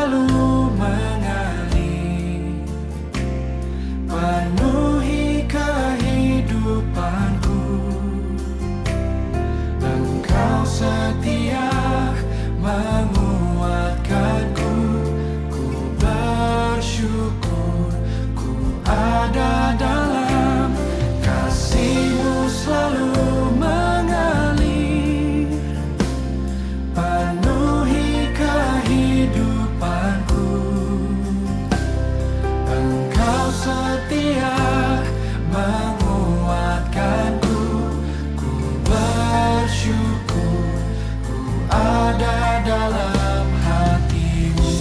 selalu mengalir, penuhi kehidupanku. Engkau setia menguatkanku, ku bersyukur ku ada dalam kasih-Mu selalu mengalir, penuhi kehidupanku. Engkau setia menguatkanku, ku bersyukur ku ada dalam hati-Mu.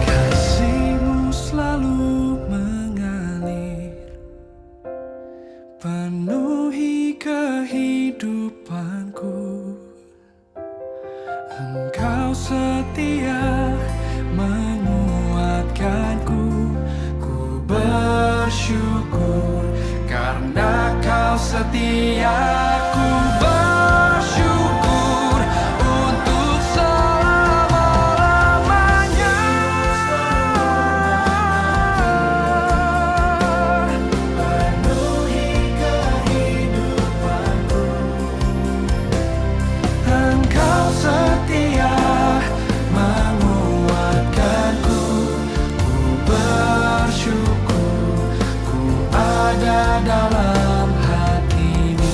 Kasih-Mu selalu mengalir, penuhi kehidupanku. Engkau setia menguatkanku, ku bersyukur karena Kau setia. Ku bersyukur untuk selama-lamanya. Penuhi kehidupanku. Engkau setia menguatkanku, ku bersyukur ku ada dalam hati-Mu.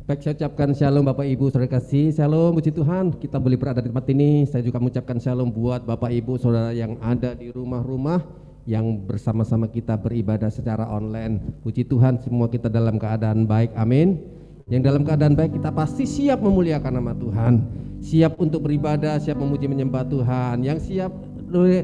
Baik, saya ucapkan shalom Bapak Ibu Saudara kasih. Shalom, puji Tuhan kita boleh berada di tempat ini. Saya juga mengucapkan shalom buat Bapak Ibu Saudara yang ada di rumah-rumah, yang bersama-sama kita beribadah secara online. Puji Tuhan semua kita dalam keadaan baik, amin. Yang dalam keadaan baik kita pasti siap memuliakan nama Tuhan, siap untuk beribadah, siap memuji menyembah Tuhan. Yang siap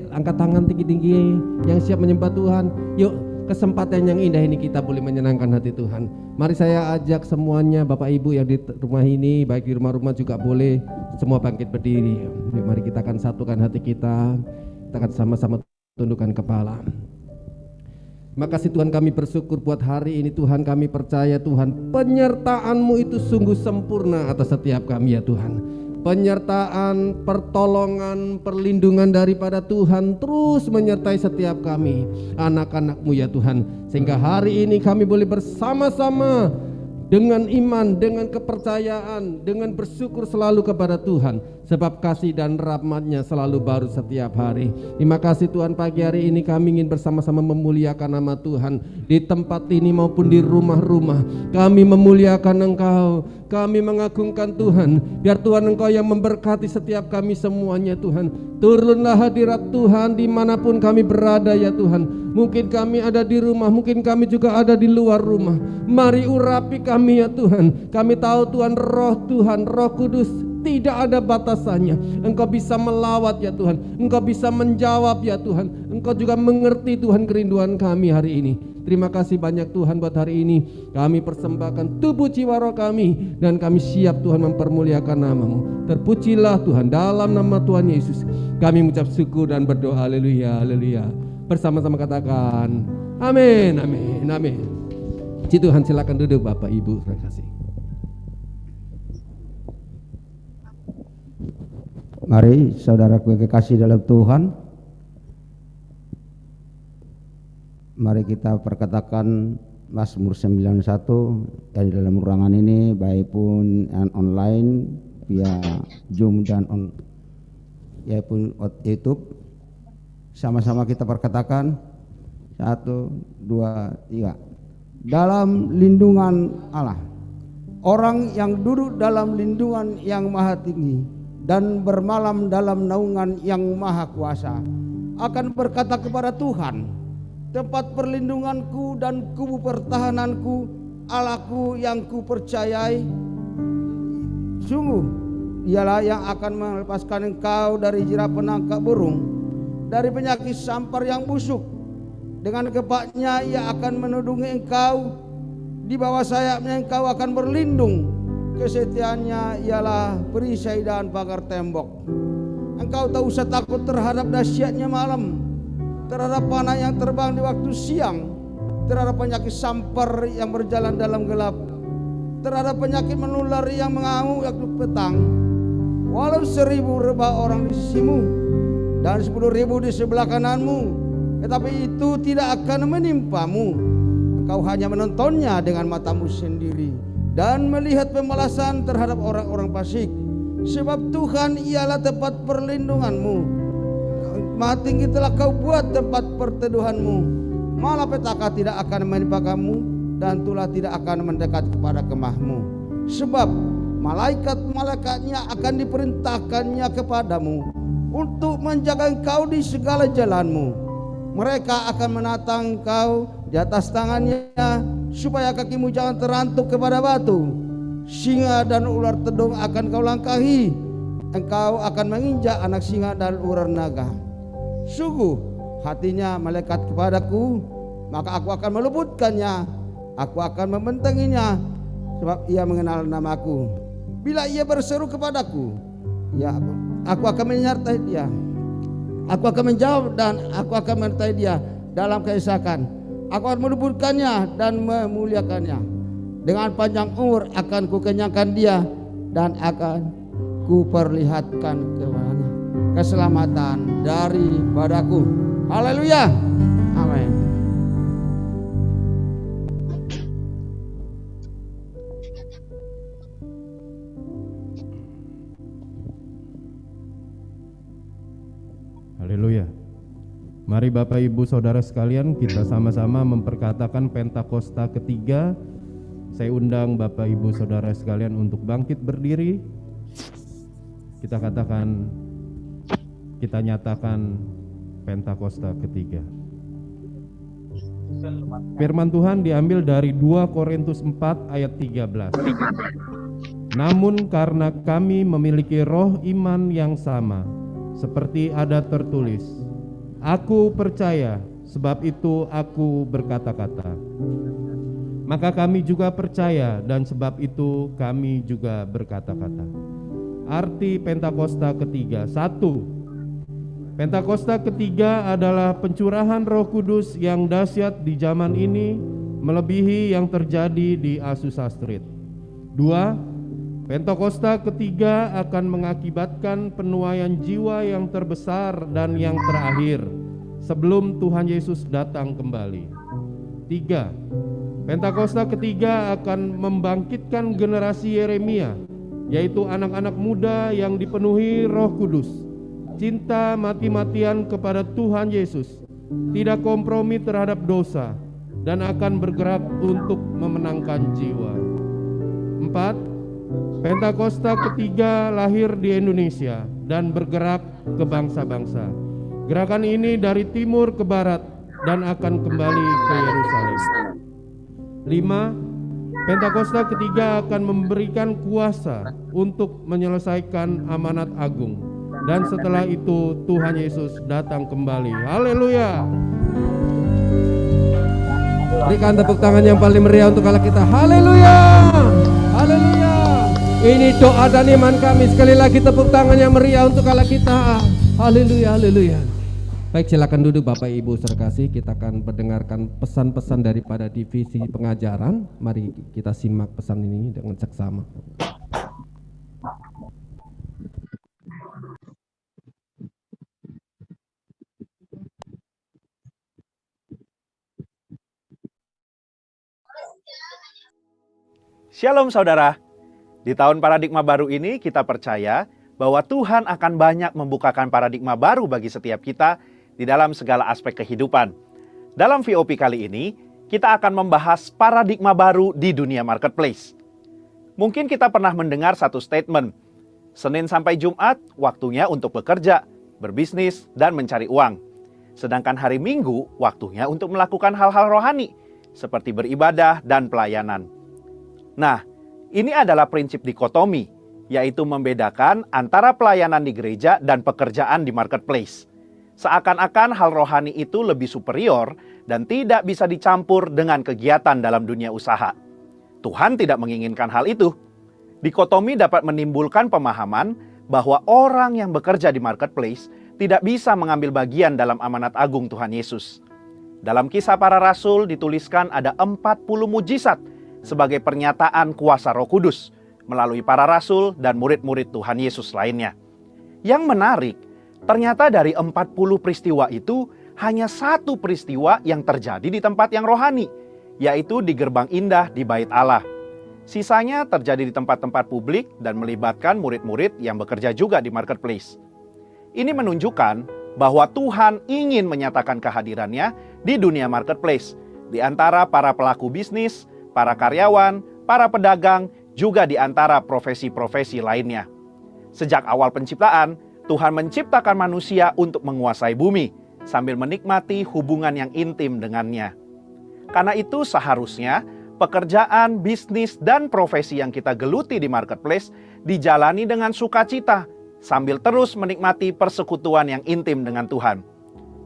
angkat tangan tinggi-tinggi, yang siap menyembah Tuhan. Yuk, kesempatan yang indah ini kita boleh menyenangkan hati Tuhan. Mari saya ajak semuanya Bapak Ibu yang di rumah ini, baik di rumah-rumah juga boleh semua bangkit berdiri. Yuk, mari kita akan satukan hati kita akan sama-sama tundukkan kepala. Terima kasih Tuhan, kami bersyukur buat hari ini Tuhan. Kami percaya Tuhan penyertaan-Mu itu sungguh sempurna atas setiap kami ya Tuhan. Penyertaan, pertolongan, perlindungan daripada Tuhan terus menyertai setiap kami, anak-anak-Mu ya Tuhan. Sehingga hari ini kami boleh bersama-sama dengan iman, dengan kepercayaan, dengan bersyukur selalu kepada Tuhan. Sebab kasih dan rahmat-Nya selalu baru setiap hari. Terima kasih Tuhan, pagi hari ini kami ingin bersama-sama memuliakan nama Tuhan. Di tempat ini maupun di rumah-rumah kami memuliakan Engkau, kami mengagungkan Tuhan. Biar Tuhan Engkau yang memberkati setiap kami semuanya Tuhan. Turunlah hadirat Tuhan dimanapun kami berada ya Tuhan. Mungkin kami ada di rumah, mungkin kami juga ada di luar rumah. Mari urapi kami ya Tuhan. Kami tahu Tuhan, Roh Kudus tidak ada batasannya. Engkau bisa melawat ya Tuhan, Engkau bisa menjawab ya Tuhan. Engkau juga mengerti Tuhan kerinduan kami hari ini. Terima kasih banyak Tuhan buat hari ini. Kami persembahkan tubuh jiwa roh kami, dan kami siap Tuhan mempermuliakan nama-Mu. Terpujilah Tuhan, dalam nama Tuhan Yesus kami mengucap syukur dan berdoa. Haleluya, haleluya. Bersama-sama katakan amin, amin, amin. Puji Tuhan, silakan duduk Bapak Ibu. Terima kasih. Mari saudaraku yang kekasih dalam Tuhan, mari kita perkatakan Mazmur 91 yang di dalam ruangan ini, baik pun yang online via Zoom dan ya pun YouTube, sama-sama kita perkatakan 1, 2, 3. Dalam lindungan Allah, orang yang duduk dalam lindungan yang maha tinggi dan bermalam dalam naungan yang maha kuasa akan berkata kepada Tuhan, tempat perlindunganku dan kubu pertahananku, Allahku yang kupercayai, sungguh dialah yang akan melepaskan engkau dari jerat penangkap burung, dari penyakit sampar yang busuk. Dengan kepaknya ia akan menudungi engkau, di bawah sayapnya engkau akan berlindung. Kesetiaannya ialah perisai dan pagar tembok. Engkau tak usah takut terhadap dahsyatnya malam, terhadap panah yang terbang di waktu siang, terhadap penyakit sampar yang berjalan dalam gelap, terhadap penyakit menular yang mengamuk waktu petang. Walau 1000 rebah orang di sisimu dan 10.000 di sebelah kananmu, tetapi itu tidak akan menimpamu. Engkau hanya menontonnya dengan matamu sendiri dan melihat pembalasan terhadap orang-orang fasik. Sebab Tuhan ialah tempat perlindunganmu, maha tinggi telah kau buat tempat perteduhanmu. Malapetaka tidak akan menimpa kamu, dan tulah tidak akan mendekat kepada kemahmu. Sebab malaikat-malaikatnya akan diperintahkannya kepadamu untuk menjaga engkau di segala jalanmu. Mereka akan menatang engkau di atas tangannya, supaya kakimu jangan terantuk kepada batu. Singa dan ular tedung akan kau langkahi, engkau akan menginjak anak singa dan ular naga. Sungguh hatinya malaikat kepadaku, maka aku akan meluputkannya, aku akan membentenginya, sebab ia mengenal namaku. Bila ia berseru kepadaku, ya aku akan menyertai dia. Aku akan menjawab dan aku akan menyertai dia dalam kesesakan. Aku akan meluputkannya dan memuliakannya. Dengan panjang umur akan kukenyangkan dia, dan akan kuperlihatkan kepadanya keselamatan daripadaku. Haleluya. Amin. Haleluya. Mari Bapak Ibu Saudara sekalian, kita sama-sama memperkatakan Pentakosta ketiga. Saya undang Bapak Ibu Saudara sekalian untuk bangkit berdiri. Kita katakan, kita nyatakan Pentakosta ketiga. Firman Tuhan diambil dari 2 Korintus 4 ayat 13. Namun karena kami memiliki roh iman yang sama, seperti ada tertulis, aku percaya, sebab itu aku berkata-kata. Maka kami juga percaya, dan sebab itu kami juga berkata-kata. Arti Pentakosta ketiga. 1. Pentakosta ketiga adalah pencurahan Roh Kudus yang dahsyat di zaman ini, melebihi yang terjadi di Azusa Street. 2. Pentakosta ketiga akan mengakibatkan penuaian jiwa yang terbesar dan yang terakhir sebelum Tuhan Yesus datang kembali. 3. Pentakosta ketiga akan membangkitkan generasi Yeremia, yaitu anak-anak muda yang dipenuhi Roh Kudus, cinta mati-matian kepada Tuhan Yesus, tidak kompromi terhadap dosa, dan akan bergerak untuk memenangkan jiwa. 4. Pentakosta ketiga lahir di Indonesia dan bergerak ke bangsa-bangsa. Gerakan ini dari timur ke barat dan akan kembali ke Yerusalem. 5. Pentakosta ketiga akan memberikan kuasa untuk menyelesaikan amanat agung, dan setelah itu Tuhan Yesus datang kembali. Haleluya. Berikan tepuk tangan yang paling meriah untuk Allah kita. Haleluya. Haleluya. Ini doa dan iman kami. Sekali lagi tepuk tangan yang meriah untuk Allah kita. Haleluya. Haleluya. Baik, silakan duduk Bapak Ibu serkasih. Kita akan mendengarkan pesan-pesan daripada divisi pengajaran. Mari kita simak pesan ini dengan seksama. Shalom saudara. Di tahun paradigma baru ini kita percaya bahwa Tuhan akan banyak membukakan paradigma baru bagi setiap kita di dalam segala aspek kehidupan. Dalam VOP kali ini, kita akan membahas paradigma baru di dunia marketplace. Mungkin kita pernah mendengar satu statement, Senin sampai Jumat waktunya untuk bekerja, berbisnis, dan mencari uang. Sedangkan hari Minggu waktunya untuk melakukan hal-hal rohani, seperti beribadah dan pelayanan. Nah, ini adalah prinsip dikotomi, yaitu membedakan antara pelayanan di gereja dan pekerjaan di marketplace. Seakan-akan hal rohani itu lebih superior dan tidak bisa dicampur dengan kegiatan dalam dunia usaha. Tuhan tidak menginginkan hal itu. Dikotomi dapat menimbulkan pemahaman bahwa orang yang bekerja di marketplace tidak bisa mengambil bagian dalam amanat agung Tuhan Yesus. Dalam Kisah Para Rasul dituliskan ada 40 mujizat sebagai pernyataan kuasa Roh Kudus melalui para rasul dan murid-murid Tuhan Yesus lainnya. Yang menarik, ternyata dari 40 peristiwa itu hanya satu peristiwa yang terjadi di tempat yang rohani, yaitu di gerbang indah di Bait Allah. Sisanya terjadi di tempat-tempat publik dan melibatkan murid-murid yang bekerja juga di marketplace. Ini menunjukkan bahwa Tuhan ingin menyatakan kehadirannya di dunia marketplace, di antara para pelaku bisnis, para karyawan, para pedagang, juga di antara profesi-profesi lainnya. Sejak awal penciptaan, Tuhan menciptakan manusia untuk menguasai bumi, sambil menikmati hubungan yang intim dengannya. Karena itu seharusnya pekerjaan, bisnis, dan profesi yang kita geluti di marketplace dijalani dengan sukacita, sambil terus menikmati persekutuan yang intim dengan Tuhan.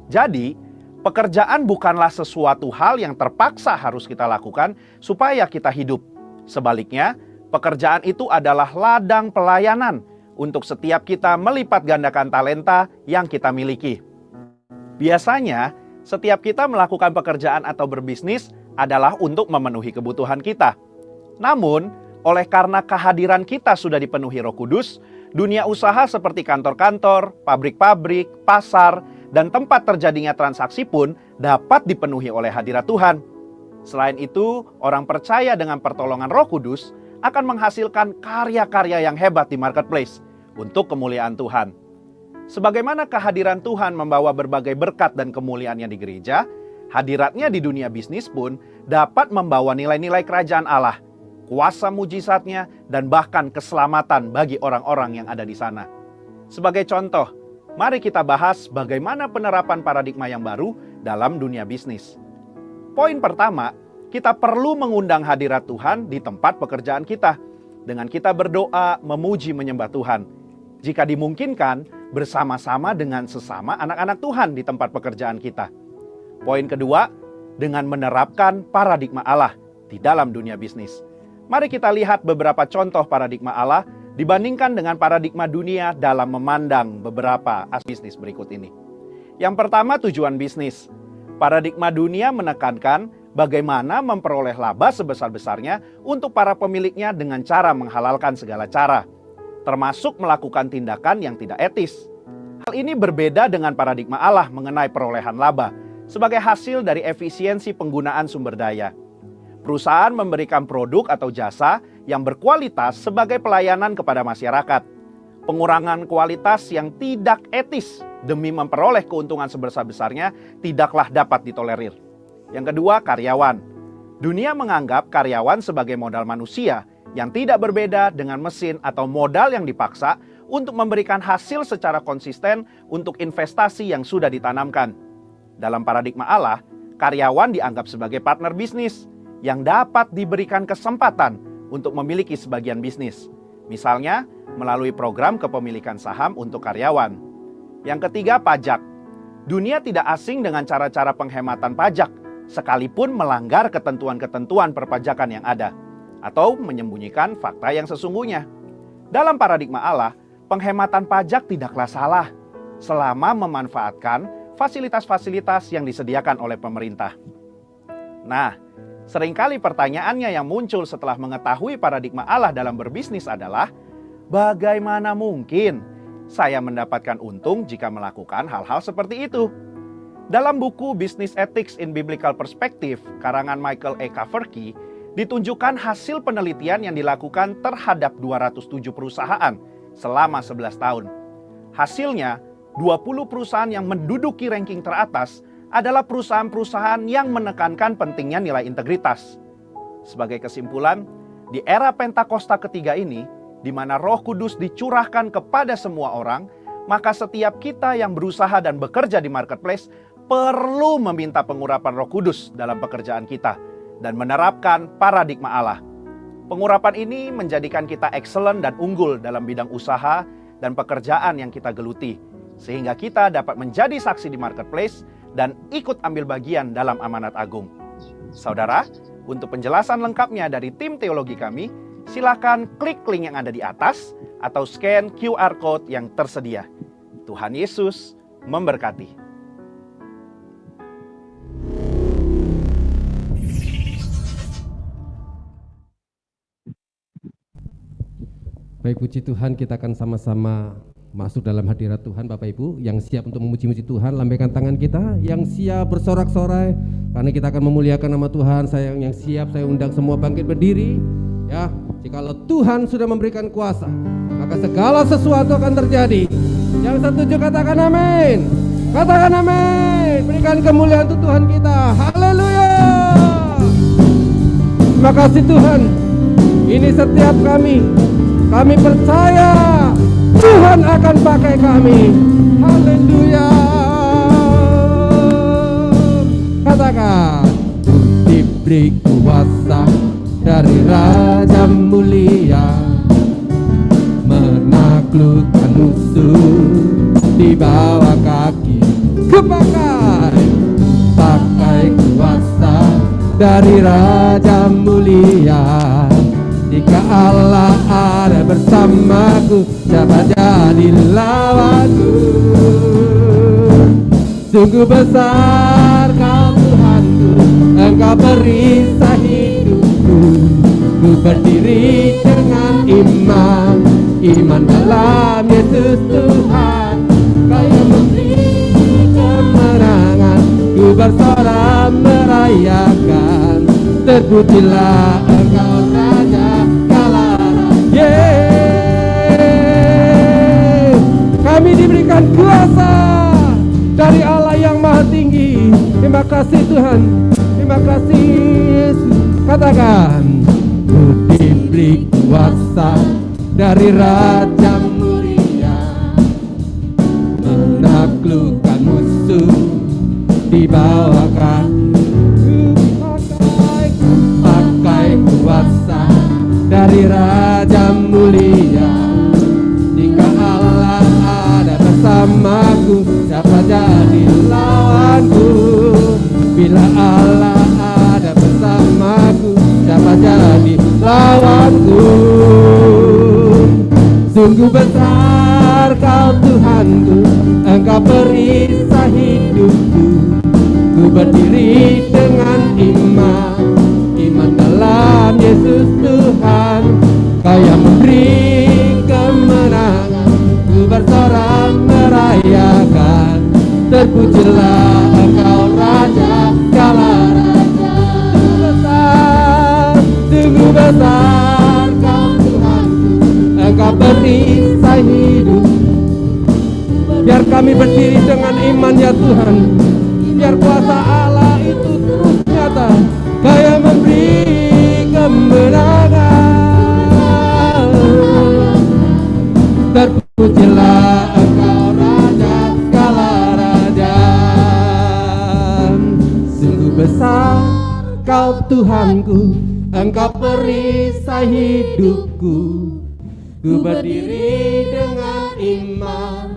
Jadi, pekerjaan bukanlah sesuatu hal yang terpaksa harus kita lakukan supaya kita hidup. Sebaliknya, pekerjaan itu adalah ladang pelayanan untuk setiap kita melipat gandakan talenta yang kita miliki. Biasanya, setiap kita melakukan pekerjaan atau berbisnis adalah untuk memenuhi kebutuhan kita. Namun, oleh karena kehadiran kita sudah dipenuhi Roh Kudus, dunia usaha seperti kantor-kantor, pabrik-pabrik, pasar, dan tempat terjadinya transaksi pun dapat dipenuhi oleh hadirat Tuhan. Selain itu, orang percaya dengan pertolongan Roh Kudus akan menghasilkan karya-karya yang hebat di marketplace untuk kemuliaan Tuhan. Sebagaimana kehadiran Tuhan membawa berbagai berkat dan kemuliaannya di gereja, hadiratnya di dunia bisnis pun dapat membawa nilai-nilai kerajaan Allah, kuasa mujizatnya, dan bahkan keselamatan bagi orang-orang yang ada di sana. Sebagai contoh, mari kita bahas bagaimana penerapan paradigma yang baru dalam dunia bisnis. Poin pertama, kita perlu mengundang hadirat Tuhan di tempat pekerjaan kita, dengan kita berdoa, memuji, menyembah Tuhan. Jika dimungkinkan, bersama-sama dengan sesama anak-anak Tuhan di tempat pekerjaan kita. Poin kedua, dengan menerapkan paradigma Allah di dalam dunia bisnis. Mari kita lihat beberapa contoh paradigma Allah dibandingkan dengan paradigma dunia dalam memandang beberapa aspek bisnis berikut ini. Yang pertama, tujuan bisnis. Paradigma dunia menekankan bagaimana memperoleh laba sebesar-besarnya untuk para pemiliknya dengan cara menghalalkan segala cara, termasuk melakukan tindakan yang tidak etis. Hal ini berbeda dengan paradigma Allah mengenai perolehan laba sebagai hasil dari efisiensi penggunaan sumber daya. Perusahaan memberikan produk atau jasa yang berkualitas sebagai pelayanan kepada masyarakat. Pengurangan kualitas yang tidak etis demi memperoleh keuntungan sebesar-besarnya tidaklah dapat ditolerir. Yang kedua, karyawan. Dunia menganggap karyawan sebagai modal manusia yang tidak berbeda dengan mesin atau modal yang dipaksa untuk memberikan hasil secara konsisten untuk investasi yang sudah ditanamkan. Dalam paradigma Allah, karyawan dianggap sebagai partner bisnis yang dapat diberikan kesempatan untuk memiliki sebagian bisnis. Misalnya, melalui program kepemilikan saham untuk karyawan. Yang ketiga, pajak. Dunia tidak asing dengan cara-cara penghematan pajak, sekalipun melanggar ketentuan-ketentuan perpajakan yang ada, atau menyembunyikan fakta yang sesungguhnya. Dalam paradigma Allah, penghematan pajak tidaklah salah, selama memanfaatkan fasilitas-fasilitas yang disediakan oleh pemerintah. Nah, seringkali pertanyaannya yang muncul setelah mengetahui paradigma Allah dalam berbisnis adalah, bagaimana mungkin saya mendapatkan untung jika melakukan hal-hal seperti itu? Dalam buku Business Ethics in Biblical Perspective, karangan Michael E. Kaverke, ditunjukkan hasil penelitian yang dilakukan terhadap 207 perusahaan selama 11 tahun. Hasilnya, 20 perusahaan yang menduduki ranking teratas adalah perusahaan-perusahaan yang menekankan pentingnya nilai integritas. Sebagai kesimpulan, di era Pentakosta ketiga ini, di mana Roh Kudus dicurahkan kepada semua orang, maka setiap kita yang berusaha dan bekerja di marketplace perlu meminta pengurapan Roh Kudus dalam pekerjaan kita dan menerapkan paradigma Allah. Pengurapan ini menjadikan kita excellent dan unggul dalam bidang usaha dan pekerjaan yang kita geluti, sehingga kita dapat menjadi saksi di marketplace dan ikut ambil bagian dalam amanat agung. Saudara, untuk penjelasan lengkapnya dari tim teologi kami, silakan klik link yang ada di atas atau scan QR Code yang tersedia. Tuhan Yesus memberkati. Baik, puji Tuhan, kita akan sama-sama masuk dalam hadirat Tuhan. Bapak Ibu yang siap untuk memuji-muji Tuhan, lambaikan tangan kita. Yang siap bersorak-sorai, karena kita akan memuliakan nama Tuhan. Yang siap, saya undang semua bangkit berdiri. Ya, jikalau Tuhan sudah memberikan kuasa, maka segala sesuatu akan terjadi. Yang setuju katakan amin. Katakan amin. Berikan kemuliaan untuk Tuhan kita. Haleluya. Terima kasih Tuhan. Ini setiap kami percaya Tuhan akan pakai kami. Haleluya. Katakan, diberi kuasa dari Raja mulia, menaklukkan musuh di bawah kaki. Pakai kuasa dari Raja mulia. Jika Allah ada bersamaku, siapa jadi lawanku? Sungguh besar Kau Tuhanku, Engkau perisai hidupku. Ku berdiri dengan iman dalam Yesus Tuhan. Kau yang memberi kemenangan, ku bersorak merayakan. Terpujilah Engkau Raja Galara. Kami diberikan kuasa dari Allah yang Maha Tinggi. Terima kasih Tuhan. Terima kasih Yesus. Katakan, ku diberi kuasa dari Raja mulia, menaklukkan musuh di bawah kaki. Pakai kuasa dari Raja mulia. Jika Allah ada bersamaku, siapa jadi lawanku? Bila Allah ada bersamaku, siapa jadi lawanku? Sungguh besar Kau Tuhanku, Engkau perisai hidupku. Ku berdiri dengan iman dalam Yesus Tuhan. Kau yang memberi kemenangan, ku bersorak merayakan. Terpujilah Engkau Raja segala raja. Sungguh besar Kau Tuhanku, Engkau perisai hidup. Biar kami berdiri dengan iman ya Tuhan. Biar kuasa Allah itu terus nyata. Kau yang memberi kemenangan. Terpujilah Engkau Raja segala raja. Sungguh besar Kau Tuhanku, Engkau perisai hidupku. Ku berdiri dengan iman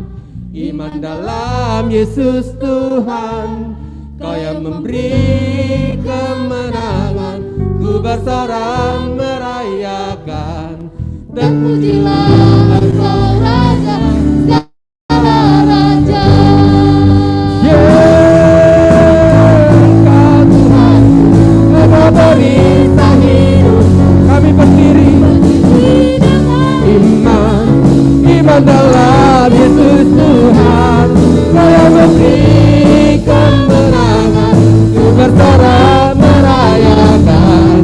dalam Yesus Tuhan. Kau yang memberi kemenangan, ku bersorak merayakan. Terpujilah Engkau Raja segala raja. Engkau Tuhan, Engkau perisai hidup. Kami berdiri iman dalam Yesus Tuhan. Kau yang memberi kemenangan, ku bersorak merayakan.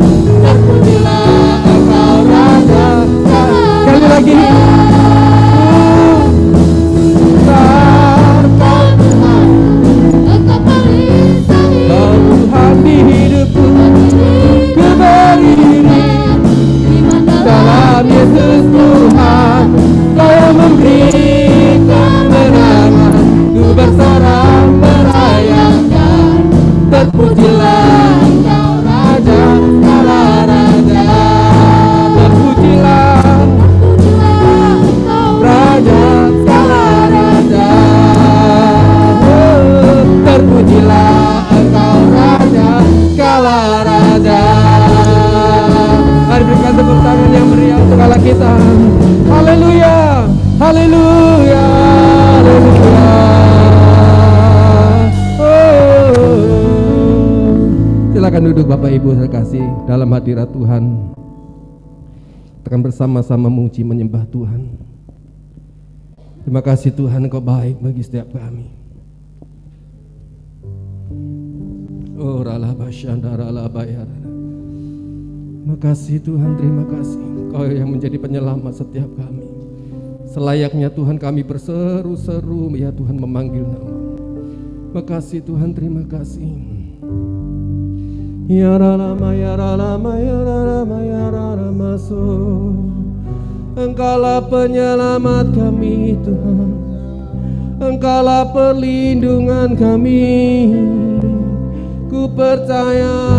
Mari berikan tepuk tangan yang meriah untuk Allah kita. Haleluya, haleluya, haleluya. Silakan duduk Bapak Ibu terkasih dalam hadirat Tuhan. Kita akan bersama-sama memuji menyembah Tuhan. Terima kasih Tuhan, Engkau baik bagi setiap kami. Oh ralaba syandara bayar. Terima kasih Tuhan, terima kasih. Engkau yang menjadi penyelamat setiap kami. Selayaknya Tuhan kami berseru-seru ya Tuhan memanggil nama. Terima kasih Tuhan, terima kasih. Ya ralama ya ralama ya ralama ya ralama so. Engkaulah penyelamat kami Tuhan. Engkaulah perlindungan kami. Ku percaya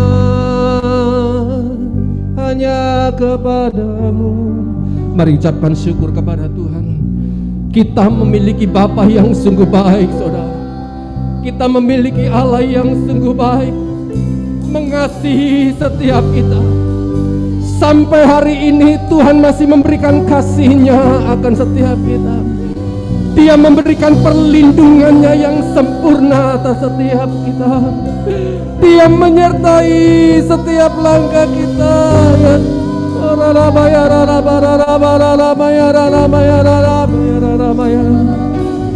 hanya kepadamu. Mari ucapkan syukur kepada Tuhan. Kita memiliki Bapa yang sungguh baik, saudara. Kita memiliki Allah yang sungguh baik, mengasihi setiap kita. Sampai hari ini Tuhan masih memberikan kasih-Nya akan setiap kita. Dia memberikan perlindungannya yang sempurna atas setiap kita. Dia menyertai setiap langkah kita.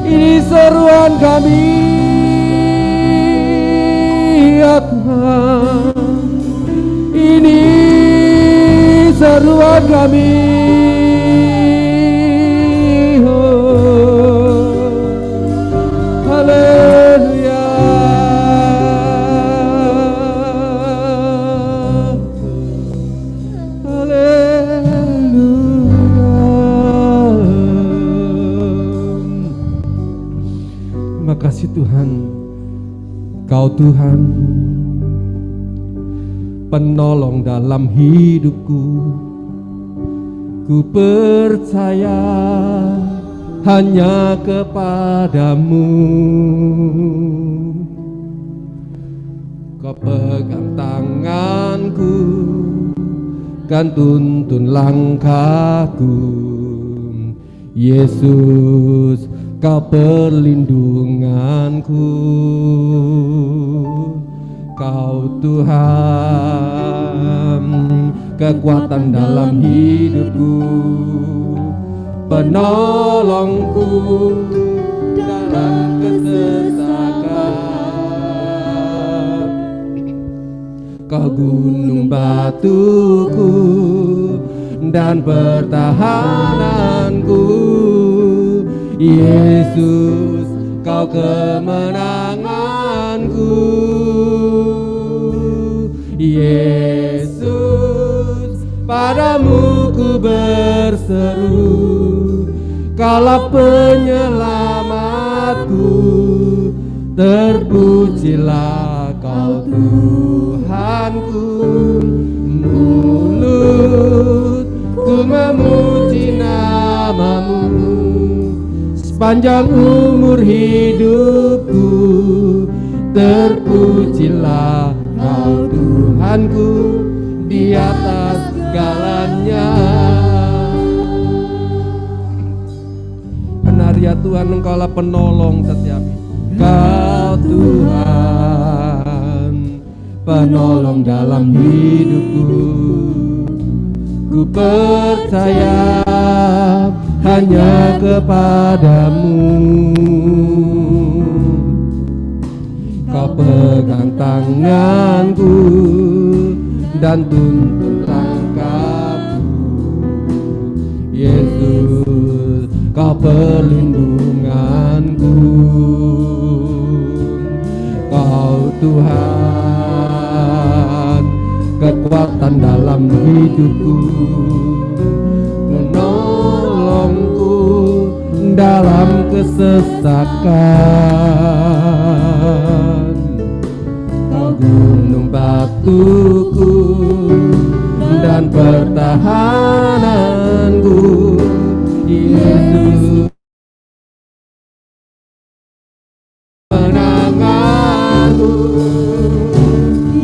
Ini seruan kami ya Tuhan. Ini seruan kami. Haleluya. Terima kasih Tuhan. Kau Tuhan penolong dalam hidupku. Ku percaya hanya kepadamu. Kau pegang tanganku, kan tuntun langkahku. Yesus, Kau perlindunganku. Kau Tuhan, kekuatan dalam hidupku, penolongku dalam kesesakan. Kau gunung batuku dan pertahananku. Yesus, Kau kemenanganku. Yesus, padamu ku berseru. Kaulah penyelamatku. Terpujilah Kau Tuhanku. Mulutku memuji namamu sepanjang umur hidupku. Terpujilah Kau Tuhanku di atas segalanya. Benar ya Tuhan, Engkaulah penolong setiap hidup. Kau Tuhan, penolong dalam hidupku. Ku percaya hanya kepadamu. Kau pegang tanganku dan tuntun langkahku. Yesus, Kau perlindunganku. Kau Tuhan, kekuatan dalam hidupku, menolongku dalam kesesakan. Kau gunung batuku dan pertahananku. Yesus, menanganku.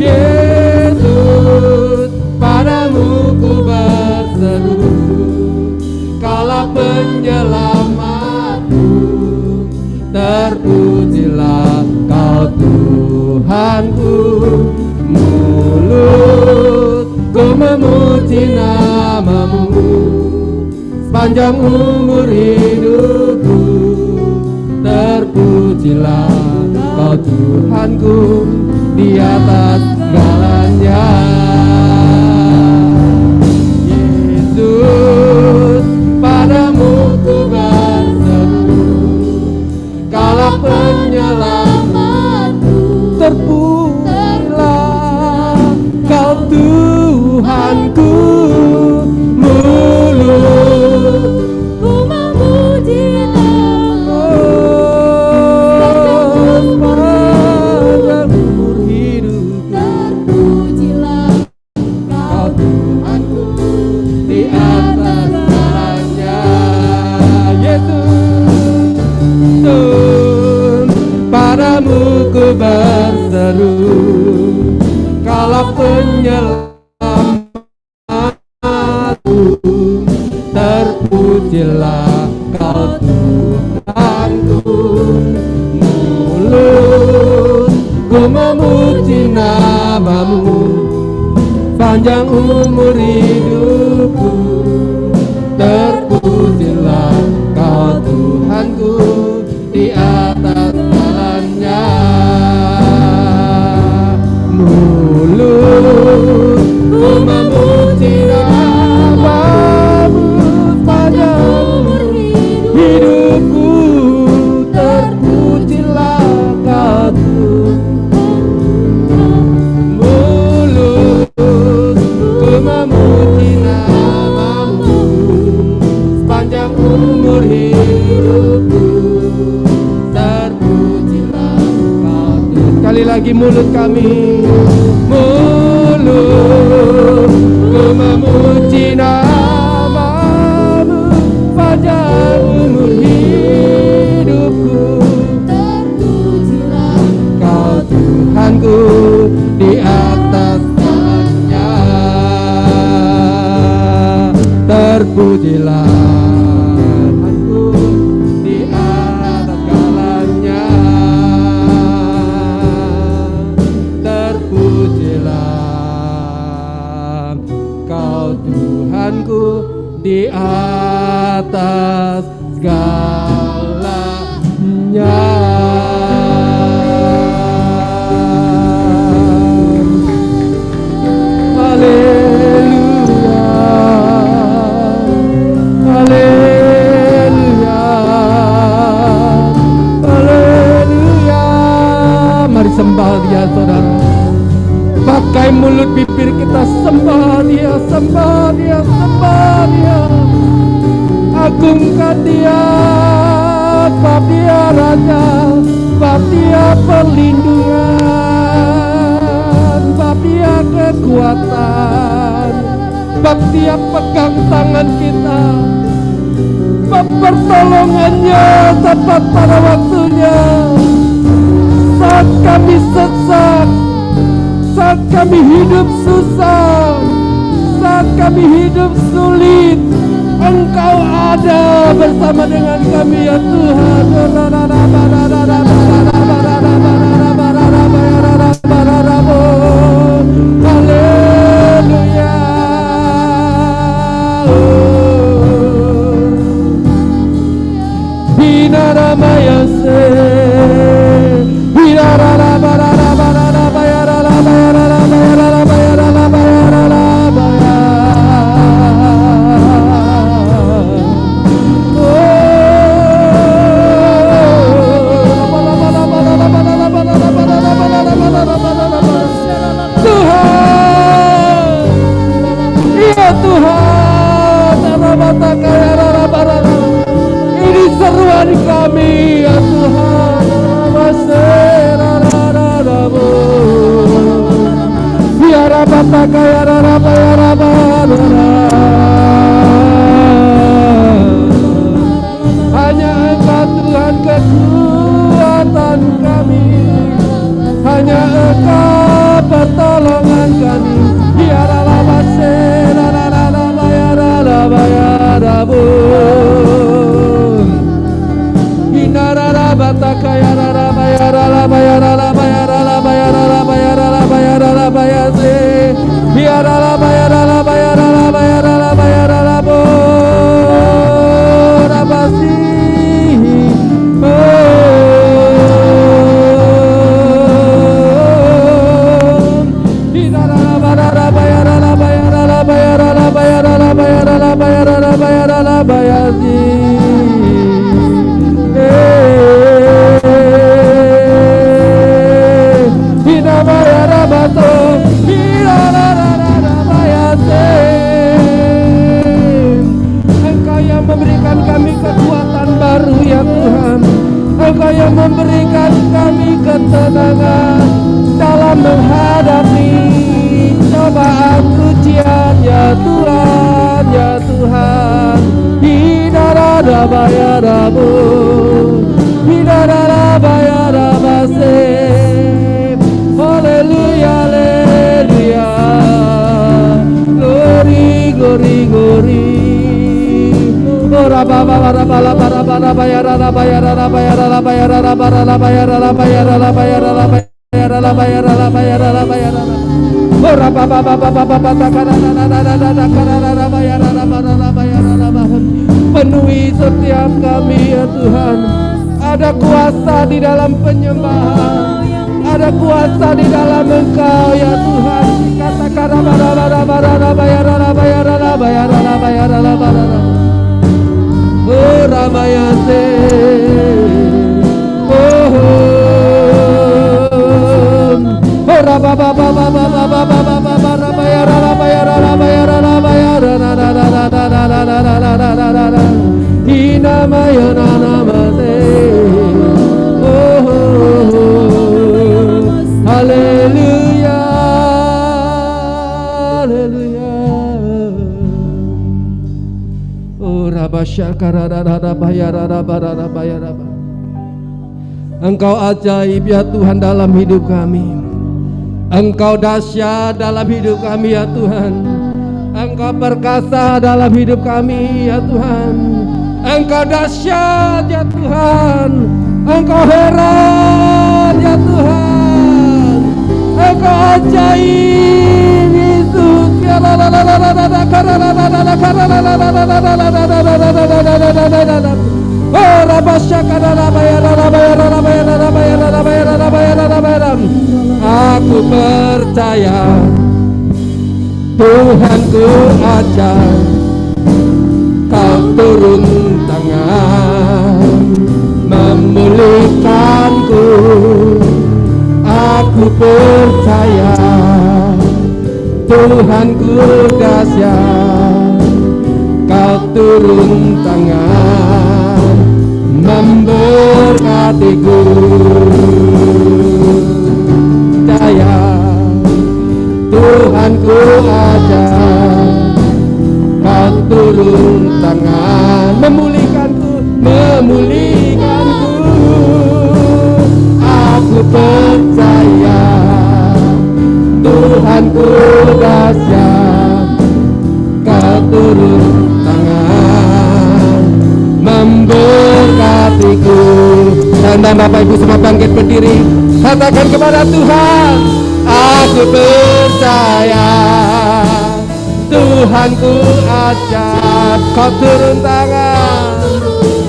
Yesus, padamu ku namamu sepanjang umur hidupku. Terpujilah Kau Tuhanku di atas segalanya. Yesus, padamu ku berseru, Kaulah penyelamatku. Terpujilah Kau Tuhanku, mulut Ku memuji sepanjang umur hidupku. terpujilah Kau Tuhanku di atas segalanya. Yesus, Tuhan, padamu ku berseru, Kaulah penyelamatku. Terpujilah Kau Tuhanku, mulut ku memuji namamu panjang umur hidupku. Terpujilah Kau Tuhanku di atas segalanya. Mulut ku memuji namamu panjang umur hidupku. Terpujilah Kau mulut ku memuji namamu sepanjang umur hidupku. Terpujilah Kau. Sekali lagi mulut kami, mulut ku memuji namamu sepanjang umur hidupku. terpujilah Kau Tuhanku di atas segalanya. Terpujilah Tuhanku di atas segalanya. Terpujilah Kau Tuhanku di atas segalanya. Haleluya, haleluya, haleluya. Mari sembah Dia, saudara. Pakai mulut bibir kita sembah Dia, sembah Dia, sembah Dia. Agungkan Dia, sebab Dia Raja, sebab Dia perlindungan, sebab Dia kekuatan, sebab Dia pegang tangan kita, sebab pertolongannya tepat pada waktunya. Saat kami sesat, saat kami hidup susah, saat kami hidup sulit, Engkau ada bersama dengan kami ya Tuhan. Haleluya. Binaramayase, ini seruan kami ya Tuhan. Biara bata kaya raba ya raba. Hanya Engkau Tuhan kekuatan kami, hanya Engkau pertolongan kami. Biara laba se raba ya raba ya rabu. Inara bata kaya raba ya raba ya raba ya raba ya raba ya raba ya raba ya se. Biara laba ya raba bayarabu Hidara bayarabase. Haleluya, haleluya. Glory, glory, glory. Ora baba bara bala bara bara bayara la bayara la bayara la bayara la bara la bayara la bayara la bayara la bayara la bayara la bayara la bayara la. Ora baba baba baba takara la la la la la takara la bayara la bara la bayara la bahan. Penuhi setiap kami ya Tuhan. Ada kuasa di dalam penyembahan. Ada kuasa di dalam Engkau ya Tuhan. Katakan bara bara bara la bayara la bayara la bayara la bayara la bara la. Oh Ramayase, oh Rabba Baba Baba Baba Baba Baba Rabayara Rabayara Rabayara Rabayara na na na na na na na na na na na na na Ina Mayana Namase, oh Hallelujah, Hallelujah. Engkau ajaib ya Tuhan dalam hidup kami. Engkau dahsyat dalam hidup kami ya Tuhan. Engkau perkasa dalam hidup kami ya Tuhan. Engkau dahsyat ya Tuhan. Engkau heran ya Tuhan. Engkau ajaib Yesus. Aku percaya Tuhanku ajaib, Kau turun tangan memulihkanku. Aku percaya Tuhanku dahsyat, Kau turun tangan memberkatiku. Percaya Tuhanku ajaib, Kau turun tangan memulihkanku, memulihkanku. Aku percaya Tuhanku dahsyat, Kau turun tangan memberkatiku. Dan Bapak Ibu semua bangkit berdiri, katakan kepada Tuhan, aku percaya Tuhanku ajaib, Kau turun tangan,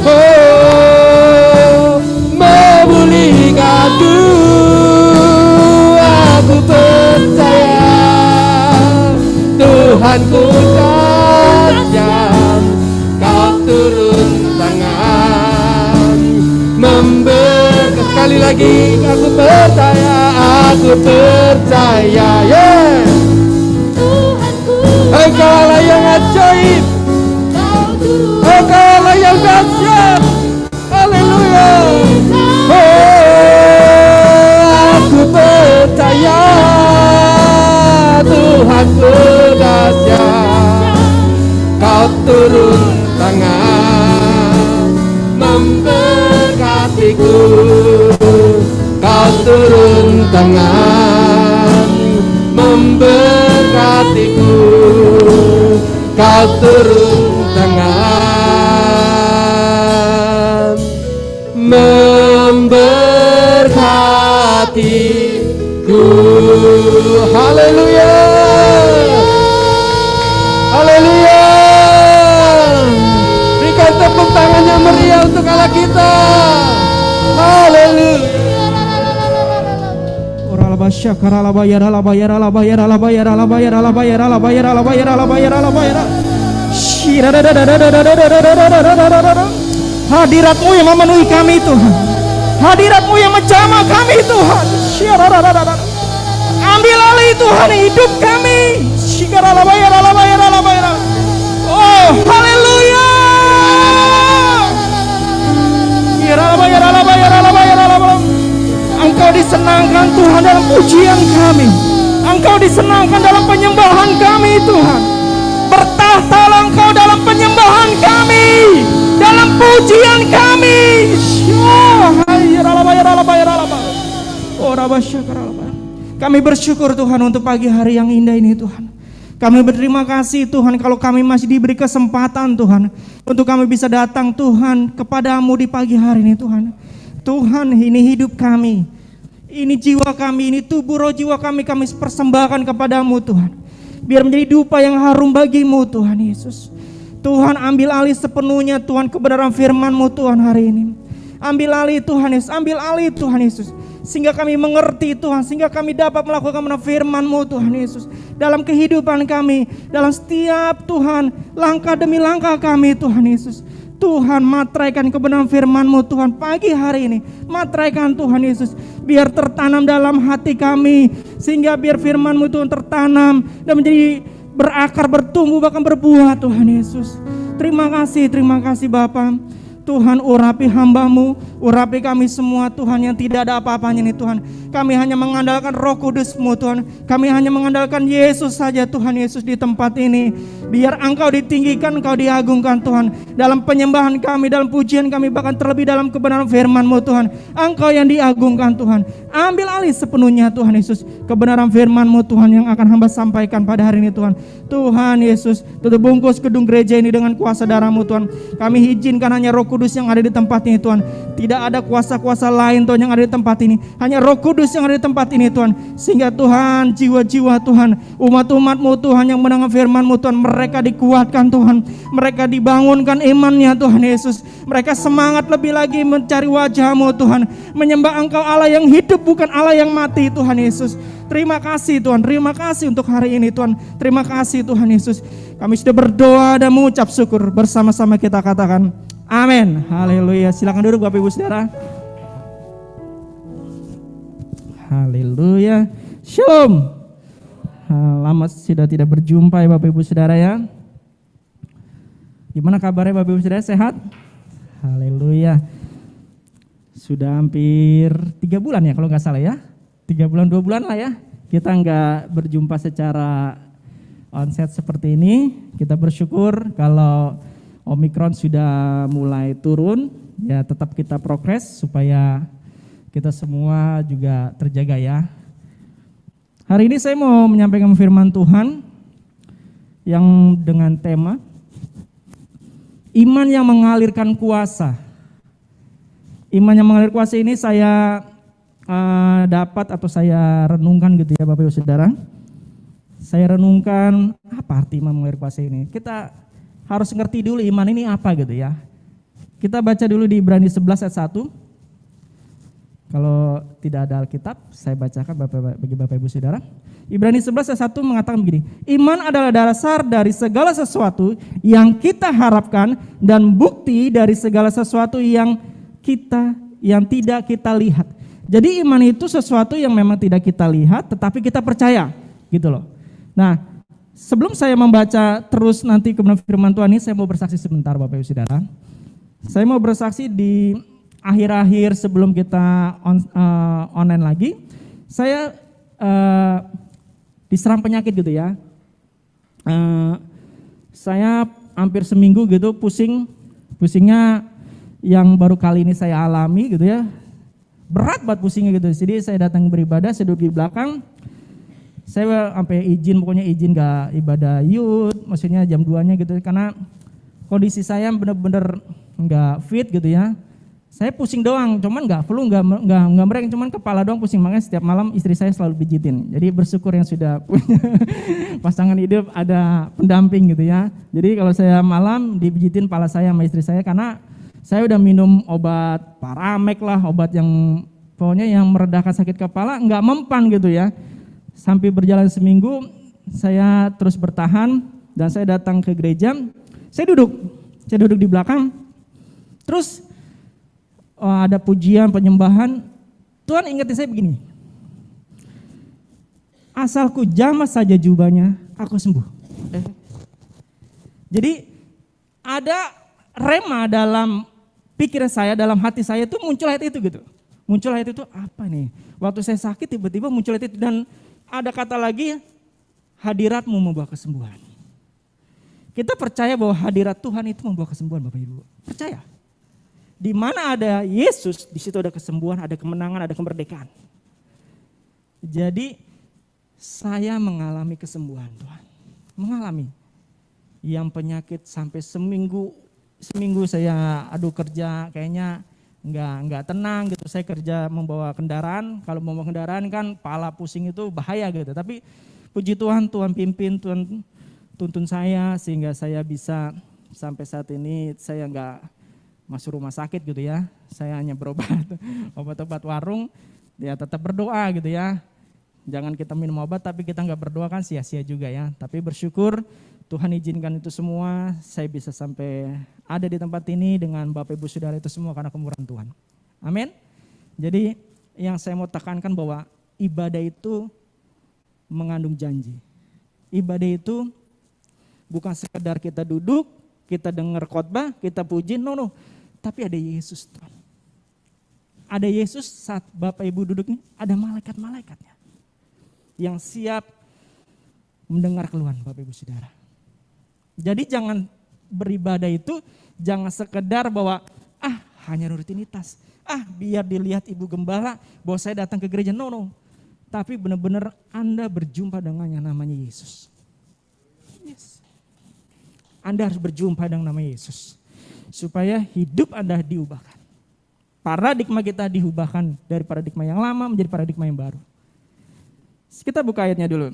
oh memulihkanku. Aku percaya Tuhanku dahsyat, Kau turun tangan memberkati. Sekali lagi aku percaya, yeah. Engkau Allah yang ajaib, Engkau Allah yang dahsyat. Haleluya. Aku percaya Tuhanku dahsyat, Kau turun tangan memberkatiku. Kau turun tangan memberkatiku. Kau turun tangan memberkatiku. Haleluya, haleluya. Berikan tepuk tangan yang meriah untuk Allah kita. Haleluya. Hadirat-Mu yang memenuhi kami Tuhan, hadirat-Mu yang menjamah kami Tuhan. Ambil alih Tuhan hidup kami. Oh haleluya. Engkau disenangkan Tuhan dalam pujian kami, Engkau disenangkan dalam penyembahan kami Tuhan. Bertahtalah Engkau dalam penyembahan kami, dalam Kami bersyukur Tuhan untuk pagi hari yang indah ini Tuhan. Kami berterima kasih Tuhan kalau kami masih diberi kesempatan Tuhan untuk kami bisa datang Tuhan kepadamu di pagi hari ini Tuhan. Tuhan, ini hidup kami, ini jiwa kami, ini tubuh roh jiwa kami persembahkan kepadamu Tuhan. Biar menjadi dupa yang harum bagimu Tuhan Yesus. Tuhan, ambil alih sepenuhnya Tuhan kebenaran firman-Mu Tuhan hari ini. Ambil alih Tuhan Yesus, ambil alih Tuhan Yesus. Sehingga kami mengerti Tuhan, sehingga kami dapat melakukan firman-Mu Tuhan Yesus dalam kehidupan kami, dalam setiap Tuhan langkah demi langkah kami Tuhan Yesus. Tuhan, materaikan kebenaran firman-Mu Tuhan pagi hari ini. Materaikan Tuhan Yesus, biar tertanam dalam hati kami, sehingga biar firman-Mu Tuhan tertanam dan menjadi berakar, bertumbuh, bahkan berbuah Tuhan Yesus. Terima kasih Bapa. Tuhan, urapi hamba-Mu, urapi kami semua Tuhan yang tidak ada apa-apanya nih Tuhan. Kami hanya mengandalkan Roh Kudus-Mu Tuhan. Kami hanya mengandalkan Yesus saja Tuhan Yesus di tempat ini. Biar Engkau ditinggikan, Engkau diagungkan Tuhan. Dalam penyembahan kami, dalam pujian kami, bahkan terlebih dalam kebenaran firman-Mu Tuhan. Engkau yang diagungkan Tuhan. Ambil alih sepenuhnya Tuhan Yesus kebenaran firman-Mu Tuhan yang akan hamba sampaikan pada hari ini Tuhan. Tuhan Yesus, tutup bungkus gedung gereja ini dengan kuasa darah-Mu Tuhan. Kami izinkan hanya Roh Kudus yang ada di tempat ini Tuhan. Tidak ada kuasa-kuasa lain Tuhan yang ada di tempat ini. Hanya Roh Kudus yang ada di tempat ini Tuhan. Sehingga Tuhan, jiwa-jiwa Tuhan, umat-umat-Mu Tuhan yang mendengar firman-Mu Tuhan, mereka dikuatkan Tuhan. Mereka dibangunkan imannya Tuhan Yesus. Mereka semangat lebih lagi mencari wajah-Mu Tuhan. Menyembah Engkau Allah yang hidup, bukan Allah yang mati Tuhan Yesus. Terima kasih Tuhan, terima kasih untuk hari ini Tuhan. Terima kasih Tuhan Yesus. Kami sudah berdoa dan mengucap syukur. Bersama-sama kita katakan amin. Haleluya. Silakan duduk Bapak Ibu Saudara. Haleluya. Shalom. Lama sudah tidak berjumpa ya Bapak Ibu Saudara ya. Gimana kabarnya Bapak Ibu Saudara, sehat? Haleluya. Sudah hampir 3 bulan ya kalau nggak salah ya. 3 bulan 2 bulan lah ya. Kita nggak berjumpa secara onsite seperti ini. Kita bersyukur kalau Omikron sudah mulai turun, ya tetap kita progres supaya kita semua juga terjaga ya. Hari ini saya mau menyampaikan firman Tuhan yang dengan tema iman yang mengalirkan kuasa. Iman yang mengalir kuasa ini saya dapat atau saya renungkan gitu ya Bapak Ibu Saudara. Saya renungkan apa arti iman mengalir kuasa ini. Kita harus ngerti dulu iman ini apa gitu ya. Kita baca dulu di Ibrani 11 ayat 1. Kalau tidak ada Alkitab, saya bacakan bagi Bapak Ibu Saudara. Ibrani 11 ayat 1 mengatakan begini. Iman adalah dasar dari segala sesuatu yang kita harapkan dan bukti dari segala sesuatu yang tidak kita lihat. Jadi iman itu sesuatu yang memang tidak kita lihat tetapi kita percaya gitu loh. Nah, sebelum saya membaca terus nanti kebenaran firman Tuhan ini, saya mau bersaksi sebentar Bapak Ibu Saudara. Saya mau bersaksi di akhir-akhir sebelum kita online lagi. Saya diserang penyakit gitu ya. Saya hampir seminggu gitu pusingnya yang baru kali ini saya alami gitu ya. Berat banget pusingnya gitu. Jadi saya datang beribadah, saya duduk di belakang. Saya sampai pokoknya izin gak ibadah yud, maksudnya jam 2-nya gitu. Karena kondisi saya benar-benar gak fit gitu ya. Saya pusing doang, cuman gak flu, gak mereng, cuman kepala doang pusing. Makanya setiap malam istri saya selalu pijitin. Jadi bersyukur yang sudah punya pasangan hidup, ada pendamping gitu ya. Jadi kalau saya malam dipijitin kepala saya sama istri saya, karena saya udah minum obat Paramek lah, obat yang pokoknya yang meredakan sakit kepala, nggak mempan gitu ya. Sampai berjalan seminggu, saya terus bertahan dan saya datang ke gereja. Saya duduk di belakang. Terus ada pujian, penyembahan. Tuhan ingetin saya begini. Asalku jamah saja jubahnya, aku sembuh. Jadi ada rema dalam pikiran saya, dalam hati saya itu muncul ayat itu gitu. Muncul ayat itu apa nih? Waktu saya sakit tiba-tiba muncul ayat itu dan ada kata lagi, hadirat-Mu membawa kesembuhan. Kita percaya bahwa hadirat Tuhan itu membawa kesembuhan Bapak Ibu. Percaya. Di mana ada Yesus, di situ ada kesembuhan, ada kemenangan, ada kemerdekaan. Jadi saya mengalami kesembuhan Tuhan. Mengalami. Yang penyakit sampai seminggu saya kerja kayaknya nggak tenang gitu. Saya kerja membawa kendaraan, kalau membawa kendaraan kan pala pusing itu bahaya gitu. Tapi puji Tuhan, Tuhan pimpin, Tuhan tuntun saya sehingga saya bisa sampai saat ini saya nggak masuk rumah sakit gitu ya. Saya hanya berobat, obat-obat warung, ya tetap berdoa gitu ya. Jangan kita minum obat tapi kita nggak berdoa kan sia-sia juga ya. Tapi bersyukur Tuhan izinkan itu semua, saya bisa sampai ada di tempat ini dengan Bapak Ibu Saudara itu semua karena kemurahan Tuhan. Amin. Jadi yang saya mau tekankan bahwa ibadah itu mengandung janji. Ibadah itu bukan sekedar kita duduk, kita dengar khotbah, kita puji, no. Tapi ada Yesus Tuhan. Ada Yesus saat Bapak Ibu duduk ini, ada malaikat-malaikatnya yang siap mendengar keluhan Bapak Ibu Saudara. Jadi jangan beribadah itu jangan sekedar bahwa hanya rutinitas. Biar dilihat Ibu Gembala bahwa saya datang ke gereja. No. Tapi benar-benar Anda berjumpa dengan yang namanya Yesus. Yes. Anda harus berjumpa dengan nama Yesus. Supaya hidup Anda diubahkan. Paradigma kita diubahkan dari paradigma yang lama menjadi paradigma yang baru. Kita buka ayatnya dulu.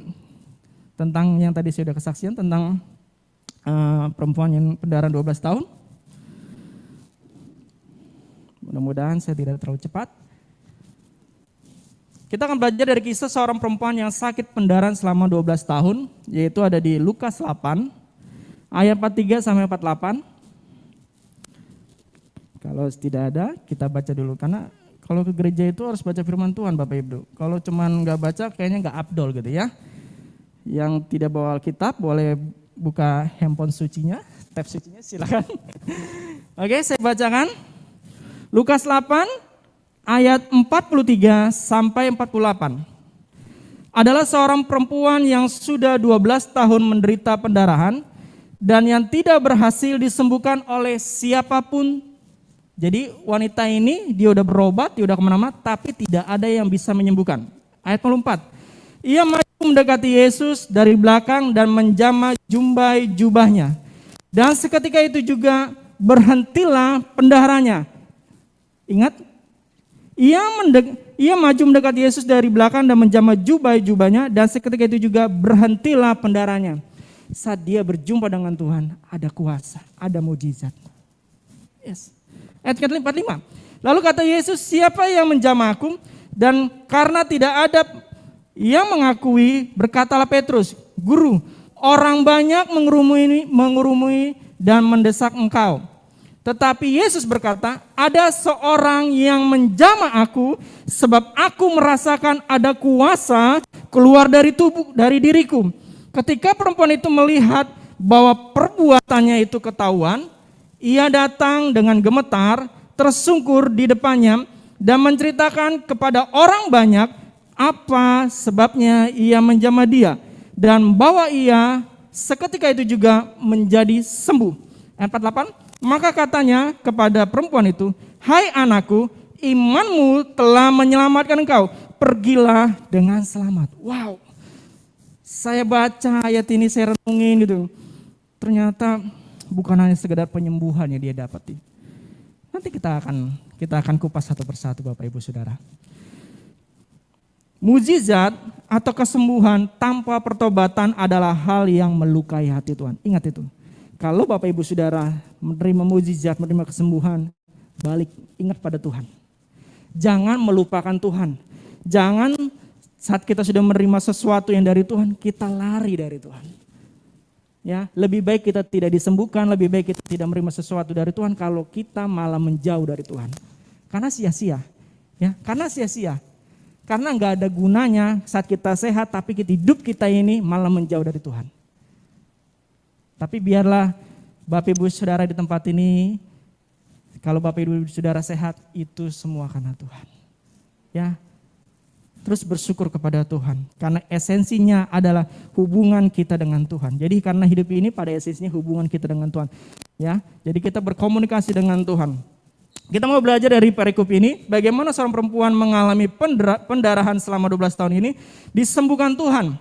Tentang yang tadi saya sudah kesaksian tentang perempuan yang pendarahan 12 tahun. Mudah-mudahan saya tidak terlalu cepat. Kita akan belajar dari kisah seorang perempuan yang sakit pendarahan selama 12 tahun, yaitu ada di Lukas 8, ayat 43 sampai 48. Kalau tidak ada, kita baca dulu. Karena kalau ke gereja itu harus baca firman Tuhan Bapak Ibu. Kalau cuman nggak baca kayaknya nggak afdol gitu ya. Yang tidak bawa Alkitab boleh buka handphone sucinya, tab sucinya silakan. Oke, saya bacakan. Lukas 8 ayat 43 sampai 48. Adalah seorang perempuan yang sudah 12 tahun menderita pendarahan dan yang tidak berhasil disembuhkan oleh siapapun. Jadi wanita ini dia udah berobat, dia udah kemana-mana, tapi tidak ada yang bisa menyembuhkan. Ayat 44. Ia maju mendekati Yesus dari belakang dan menjamah jumbai jubahnya. Dan seketika itu juga berhentilah pendaharanya. Ingat, ia maju mendekati Yesus dari belakang dan menjamah jubahnya. Dan seketika itu juga berhentilah pendaharanya. Saat dia berjumpa dengan Tuhan, ada kuasa, ada mujizat. Yes. Ayat 45. Lalu kata Yesus, siapa yang menjamahku? Dan karena tidak ada yang mengakui, berkatalah Petrus, Guru, orang banyak mengurumui dan mendesak engkau. Tetapi Yesus berkata, ada seorang yang menjamah aku, sebab aku merasakan ada kuasa keluar dari diriku. Ketika perempuan itu melihat bahwa perbuatannya itu ketahuan, ia datang dengan gemetar, tersungkur di depannya, dan menceritakan kepada orang banyak apa sebabnya ia menjamah dia, dan bahwa ia seketika itu juga menjadi sembuh. Ayat 48, maka katanya kepada perempuan itu, hai anakku, imanmu telah menyelamatkan engkau, pergilah dengan selamat. Wow, saya baca ayat ini, saya renungin gitu, ternyata bukan hanya sekedar penyembuhan yang dia dapati. Nanti kita akan kupas satu persatu Bapak Ibu Saudara. Mujizat atau kesembuhan tanpa pertobatan adalah hal yang melukai hati Tuhan. Ingat itu. Kalau Bapak Ibu Saudara menerima mujizat, menerima kesembuhan, balik, ingat pada Tuhan. Jangan melupakan Tuhan. Jangan saat kita sudah menerima sesuatu yang dari Tuhan, kita lari dari Tuhan. Ya, lebih baik kita tidak disembuhkan, lebih baik kita tidak menerima sesuatu dari Tuhan kalau kita malah menjauh dari Tuhan. Karena sia-sia. Ya, karena sia-sia. Karena nggak ada gunanya saat kita sehat, tapi hidup kita ini malah menjauh dari Tuhan. Tapi biarlah Bapak Ibu Saudara di tempat ini, kalau Bapak Ibu Saudara sehat, itu semua karena Tuhan. Ya, terus bersyukur kepada Tuhan. Karena esensinya adalah hubungan kita dengan Tuhan. Jadi karena hidup ini pada esensinya hubungan kita dengan Tuhan. Ya, jadi kita berkomunikasi dengan Tuhan. Kita mau belajar dari perikop ini, bagaimana seorang perempuan mengalami pendarahan selama 12 tahun ini disembuhkan Tuhan.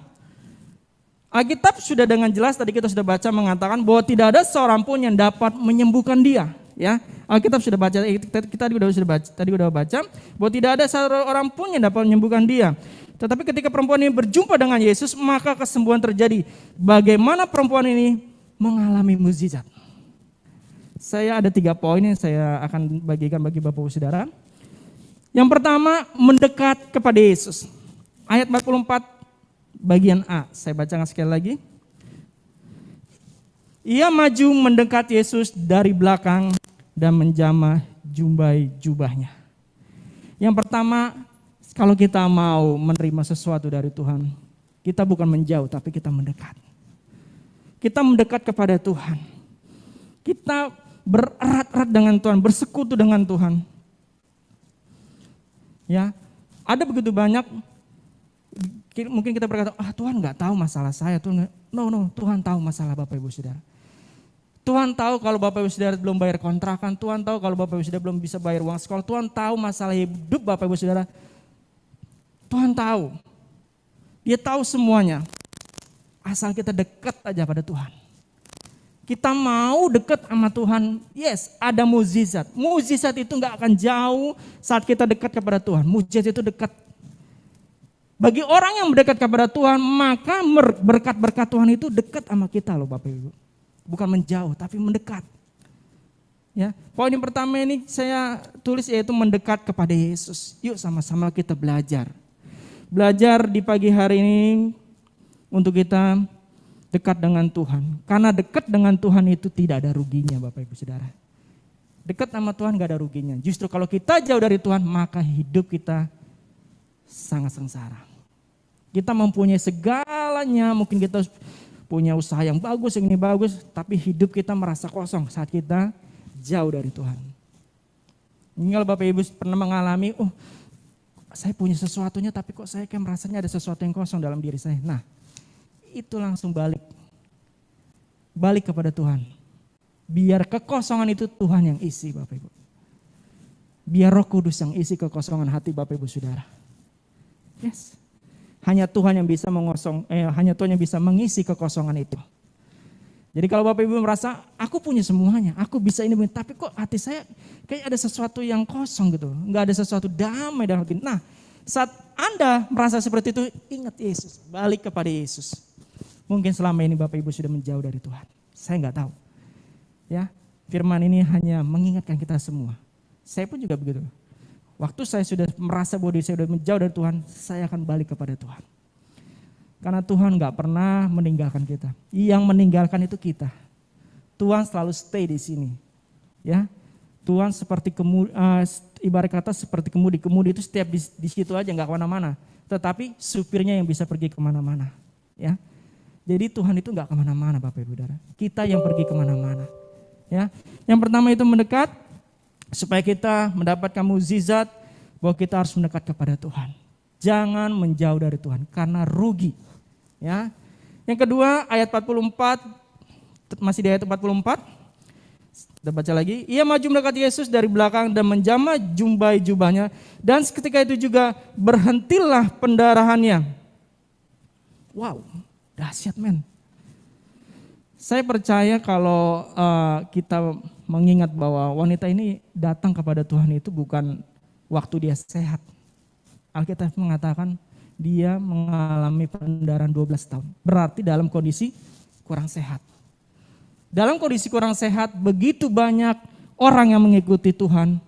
Alkitab sudah dengan jelas tadi kita sudah baca mengatakan bahwa tidak ada seorang pun yang dapat menyembuhkan dia. Ya, Alkitab sudah baca, kita tadi udah baca bahwa tidak ada seorang pun yang dapat menyembuhkan dia. Tetapi ketika perempuan ini berjumpa dengan Yesus, maka kesembuhan terjadi. Bagaimana perempuan ini mengalami mukjizat? Saya ada 3 poin yang saya akan bagikan bagi Bapak Ibu Saudara. Yang pertama, mendekat kepada Yesus. Ayat 44 bagian A, saya bacakan sekali lagi. Ia maju mendekat Yesus dari belakang dan menjamah jumbai jubahnya. Yang pertama, kalau kita mau menerima sesuatu dari Tuhan, kita bukan menjauh tapi kita mendekat. Kita mendekat kepada Tuhan. Kita bererat-erat dengan Tuhan, bersekutu dengan Tuhan. Ya, ada begitu banyak. Mungkin kita berkata, Tuhan nggak tahu masalah saya. Tuhan, no, Tuhan tahu masalah Bapak Ibu Saudara. Tuhan tahu kalau Bapak Ibu Saudara belum bayar kontrakan. Tuhan tahu kalau Bapak Ibu Saudara belum bisa bayar uang sekolah. Tuhan tahu masalah hidup Bapak Ibu Saudara. Tuhan tahu. Dia tahu semuanya. Asal kita dekat aja pada Tuhan. Kita mau dekat sama Tuhan, yes, ada mukjizat. Mukjizat itu nggak akan jauh saat kita dekat kepada Tuhan. Mukjizat itu dekat. Bagi orang yang mendekat kepada Tuhan, maka berkat-berkat Tuhan itu dekat sama kita loh Bapak Ibu. Bukan menjauh, tapi mendekat. Ya, poin yang pertama ini saya tulis yaitu mendekat kepada Yesus. Yuk sama-sama kita belajar. Belajar di pagi hari ini untuk kita dekat dengan Tuhan. Karena dekat dengan Tuhan itu tidak ada ruginya Bapak Ibu Saudara. Dekat sama Tuhan gak ada ruginya. Justru kalau kita jauh dari Tuhan maka hidup kita sangat sengsara. Kita mempunyai segalanya, mungkin kita punya usaha yang bagus, yang ini bagus. Tapi hidup kita merasa kosong saat kita jauh dari Tuhan. Ini kalau Bapak Ibu pernah mengalami, saya punya sesuatunya tapi kok saya kayak merasanya ada sesuatu yang kosong dalam diri saya. Nah, itu langsung balik kepada Tuhan. Biar kekosongan itu Tuhan yang isi Bapak Ibu. Biar Roh Kudus yang isi kekosongan hati Bapak Ibu Saudara. Yes. Hanya Tuhan yang bisa hanya Tuhan yang bisa mengisi kekosongan itu. Jadi kalau Bapak Ibu merasa aku punya semuanya, aku bisa ini, tapi kok hati saya kayak ada sesuatu yang kosong gitu, nggak ada sesuatu damai dalam hati. Nah, saat Anda merasa seperti itu, ingat Yesus, balik kepada Yesus. Mungkin selama ini Bapak Ibu sudah menjauh dari Tuhan. Saya nggak tahu. Ya, firman ini hanya mengingatkan kita semua. Saya pun juga begitu. Waktu saya sudah merasa bahwa saya sudah menjauh dari Tuhan, saya akan balik kepada Tuhan. Karena Tuhan nggak pernah meninggalkan kita. Yang meninggalkan itu kita. Tuhan selalu stay di sini. Ya, Tuhan seperti ibarat kata seperti kemudi. Kemudi itu setiap di situ aja nggak kemana-mana. Tetapi supirnya yang bisa pergi kemana-mana. Ya. Jadi Tuhan itu nggak kemana-mana Bapak Ibu Saudara. Kita yang pergi kemana-mana. Ya, yang pertama itu mendekat supaya kita mendapatkan mukjizat bahwa kita harus mendekat kepada Tuhan. Jangan menjauh dari Tuhan karena rugi. Ya. Yang kedua ayat 44, masih di ayat 44. Kita baca lagi. Ia maju mendekati Yesus dari belakang dan menjamah jumbai jubahnya dan seketika itu juga berhentilah pendarahannya. Wow. Dahsyat men. Saya percaya kalau kita mengingat bahwa wanita ini datang kepada Tuhan itu bukan waktu dia sehat. Alkitab mengatakan dia mengalami pendarahan 12 tahun. Berarti dalam kondisi kurang sehat. Dalam kondisi kurang sehat begitu banyak orang yang mengikuti Tuhan.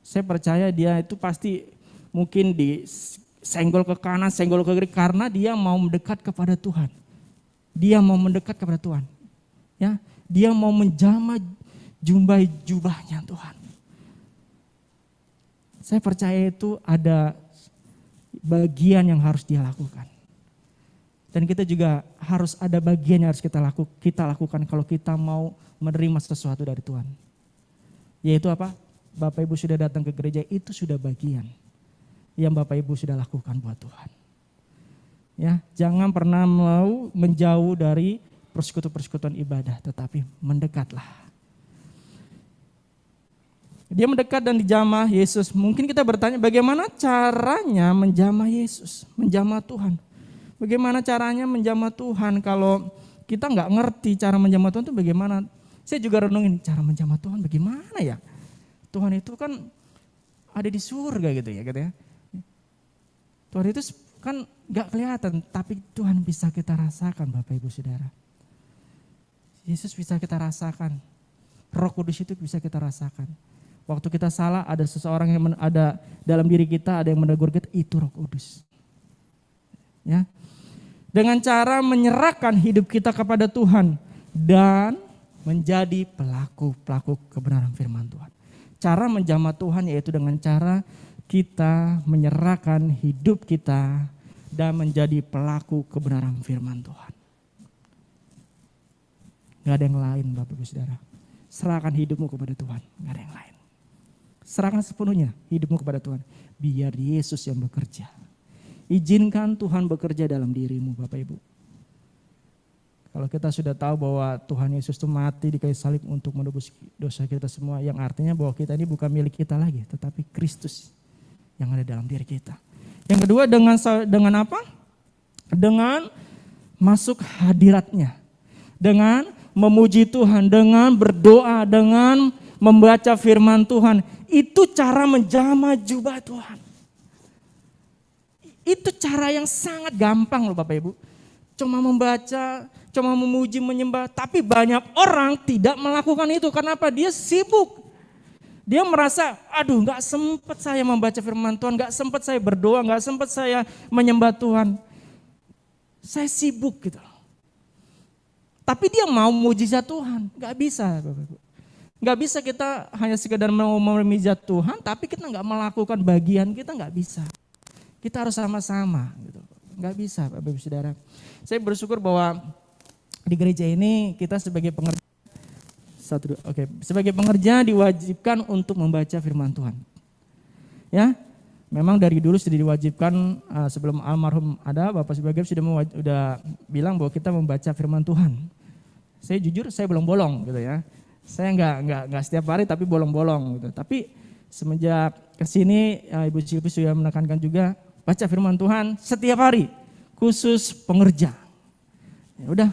Saya percaya dia itu pasti mungkin senggol ke kanan, senggol ke kiri karena dia mau mendekat kepada Tuhan. Dia mau mendekat kepada Tuhan. Ya, dia mau menjamah jumbai jubahnya Tuhan. Saya percaya itu ada bagian yang harus dia lakukan. Dan kita juga harus ada bagian yang harus kita lakukan kalau kita mau menerima sesuatu dari Tuhan. Yaitu apa? Bapak Ibu sudah datang ke gereja, itu sudah bagian yang Bapak Ibu sudah lakukan buat Tuhan. Ya, jangan pernah mau menjauh dari persekutuan ibadah, tetapi mendekatlah. Dia mendekat dan dijamah Yesus. Mungkin kita bertanya bagaimana caranya menjamah Yesus, menjamah Tuhan. Bagaimana caranya menjamah Tuhan kalau kita nggak ngerti cara menjamah Tuhan itu bagaimana. Saya juga renungin cara menjamah Tuhan bagaimana ya. Tuhan itu kan ada di surga gitu ya. Tuhan itu kan nggak kelihatan tapi Tuhan bisa kita rasakan Bapak Ibu Saudara. Yesus bisa kita rasakan. Roh Kudus itu bisa kita rasakan. Waktu kita salah ada seseorang yang ada dalam diri kita, ada yang menegur kita, itu Roh Kudus. Ya. Dengan cara menyerahkan hidup kita kepada Tuhan dan menjadi pelaku kebenaran firman Tuhan. Cara menjamah Tuhan yaitu dengan cara kita menyerahkan hidup kita dan menjadi pelaku kebenaran firman Tuhan. Gak ada yang lain Bapak Ibu Saudara. Serahkan hidupmu kepada Tuhan, gak ada yang lain. Serahkan sepenuhnya hidupmu kepada Tuhan. Biar Yesus yang bekerja. Izinkan Tuhan bekerja dalam dirimu Bapak Ibu. Kalau kita sudah tahu bahwa Tuhan Yesus itu mati di kayu salib untuk menebus dosa kita semua. Yang artinya bahwa kita ini bukan milik kita lagi. Tetapi Kristus yang ada dalam diri kita. Yang kedua dengan apa? Dengan masuk hadiratnya. Dengan memuji Tuhan. Dengan berdoa. Dengan membaca firman Tuhan. Itu cara menjamah jubah Tuhan. Itu cara yang sangat gampang loh Bapak Ibu. Cuma membaca, cuma memuji, menyembah. Tapi banyak orang tidak melakukan itu. Kenapa? Dia sibuk. Dia merasa, aduh gak sempat saya membaca firman Tuhan. Gak sempat saya berdoa, gak sempat saya menyembah Tuhan. Saya sibuk gitu loh. Tapi dia mau mujizat Tuhan. Gak bisa Bapak Ibu. Gak bisa kita hanya sekedar mau memijat Tuhan, tapi kita gak melakukan bagian kita gak bisa. Kita harus sama-sama gitu. Gak bisa Bapak Ibu Saudara. Saya bersyukur bahwa di gereja ini kita sebagai pengerja, sebagai pengerja diwajibkan untuk membaca firman Tuhan. Ya, memang dari dulu sudah diwajibkan sebelum almarhum ada, Bapak sebagai sudah bilang bahwa kita membaca firman Tuhan. Saya jujur saya belum bolong gitu ya. Saya nggak setiap hari tapi bolong-bolong gitu. Tapi semenjak kesini Ibu Silvi sudah menekankan juga baca firman Tuhan setiap hari, khusus pengerja. Ya udah.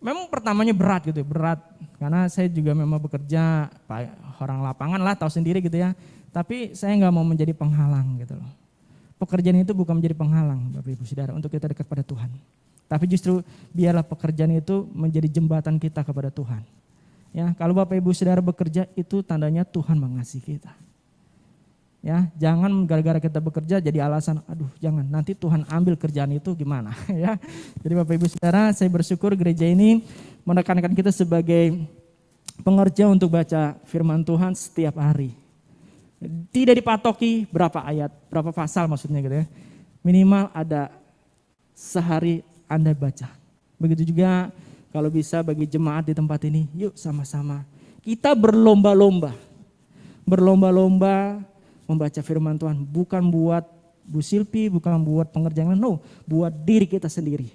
Memang pertamanya berat gitu, berat karena saya juga memang bekerja orang lapangan lah, tahu sendiri gitu ya. Tapi saya nggak mau menjadi penghalang gitu loh. Pekerjaan itu bukan menjadi penghalang Bapak Ibu Saudara untuk kita dekat pada Tuhan. Tapi justru biarlah pekerjaan itu menjadi jembatan kita kepada Tuhan. Ya, kalau Bapak Ibu Saudara bekerja itu tandanya Tuhan mengasihi kita. Ya, jangan gara-gara kita bekerja jadi alasan, aduh jangan nanti Tuhan ambil kerjaan itu gimana ya. Jadi Bapak Ibu Saudara, saya bersyukur gereja ini menekankan kita sebagai pengerja untuk baca firman Tuhan setiap hari. Tidak dipatoki berapa ayat, berapa pasal maksudnya gitu ya. Minimal ada sehari Anda baca. Begitu juga kalau bisa bagi jemaat di tempat ini, yuk sama-sama kita berlomba-lomba. Berlomba-lomba membaca firman Tuhan. Bukan buat Bu Silvi, bukan buat pengerjaan, no. Buat diri kita sendiri.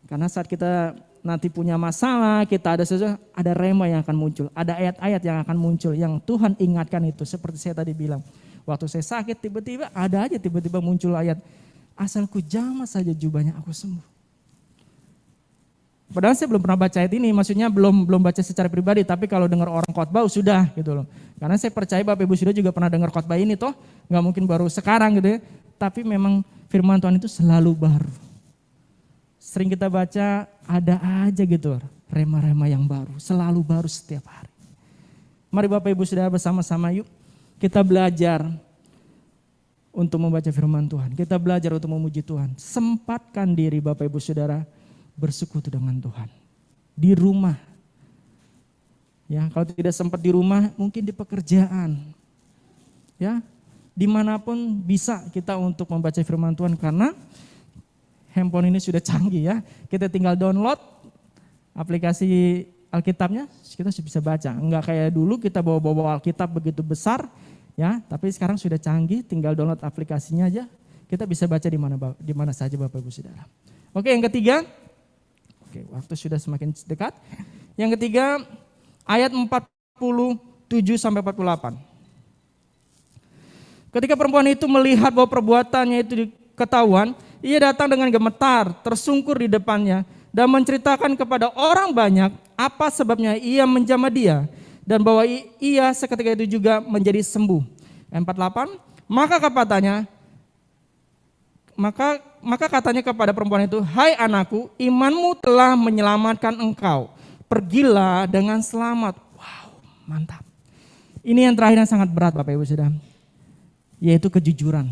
Karena saat kita nanti punya masalah, kita ada sesuatu, ada rema yang akan muncul. Ada ayat-ayat yang akan muncul, yang Tuhan ingatkan itu. Seperti saya tadi bilang, waktu saya sakit tiba-tiba ada aja tiba-tiba muncul ayat. Asalku jamah saja jubahnya aku sembuh. Padahal saya belum pernah baca ayat ini, maksudnya belum baca secara pribadi, tapi kalau dengar orang khotbah sudah gitu loh. Karena saya percaya Bapak Ibu sudah juga pernah dengar khotbah ini toh, nggak mungkin baru sekarang gitu ya. Tapi memang firman Tuhan itu selalu baru. Sering kita baca ada aja gitu rema-rema yang baru, selalu baru setiap hari. Mari Bapak Ibu Saudara bersama-sama yuk kita belajar untuk membaca firman Tuhan. Kita belajar untuk memuji Tuhan. Sempatkan diri Bapak Ibu Saudara bersekutu dengan Tuhan. Di rumah. Ya, kalau tidak sempat di rumah, mungkin di pekerjaan. Ya, dimanapun bisa kita untuk membaca firman Tuhan karena handphone ini sudah canggih ya. Kita tinggal download aplikasi Alkitabnya, kita bisa baca. Enggak kayak dulu kita bawa-bawa Alkitab begitu besar, ya. Tapi sekarang sudah canggih, tinggal download aplikasinya aja. Kita bisa baca di mana saja Bapak Ibu Saudara. Oke, yang ketiga. Oke, waktu sudah semakin dekat. Yang ketiga, ayat 40 7-48. Ketika perempuan itu melihat bahwa perbuatannya itu ketahuan, ia datang dengan gemetar, tersungkur di depannya, dan menceritakan kepada orang banyak apa sebabnya ia menjamah dia, dan bahwa ia seketika itu juga menjadi sembuh. 48. Maka katanya kepada perempuan itu, "Hai anakku, imanmu telah menyelamatkan engkau. Pergilah dengan selamat." Wow, mantap. Ini yang terakhir yang sangat berat Bapak Ibu Saudara, yaitu kejujuran.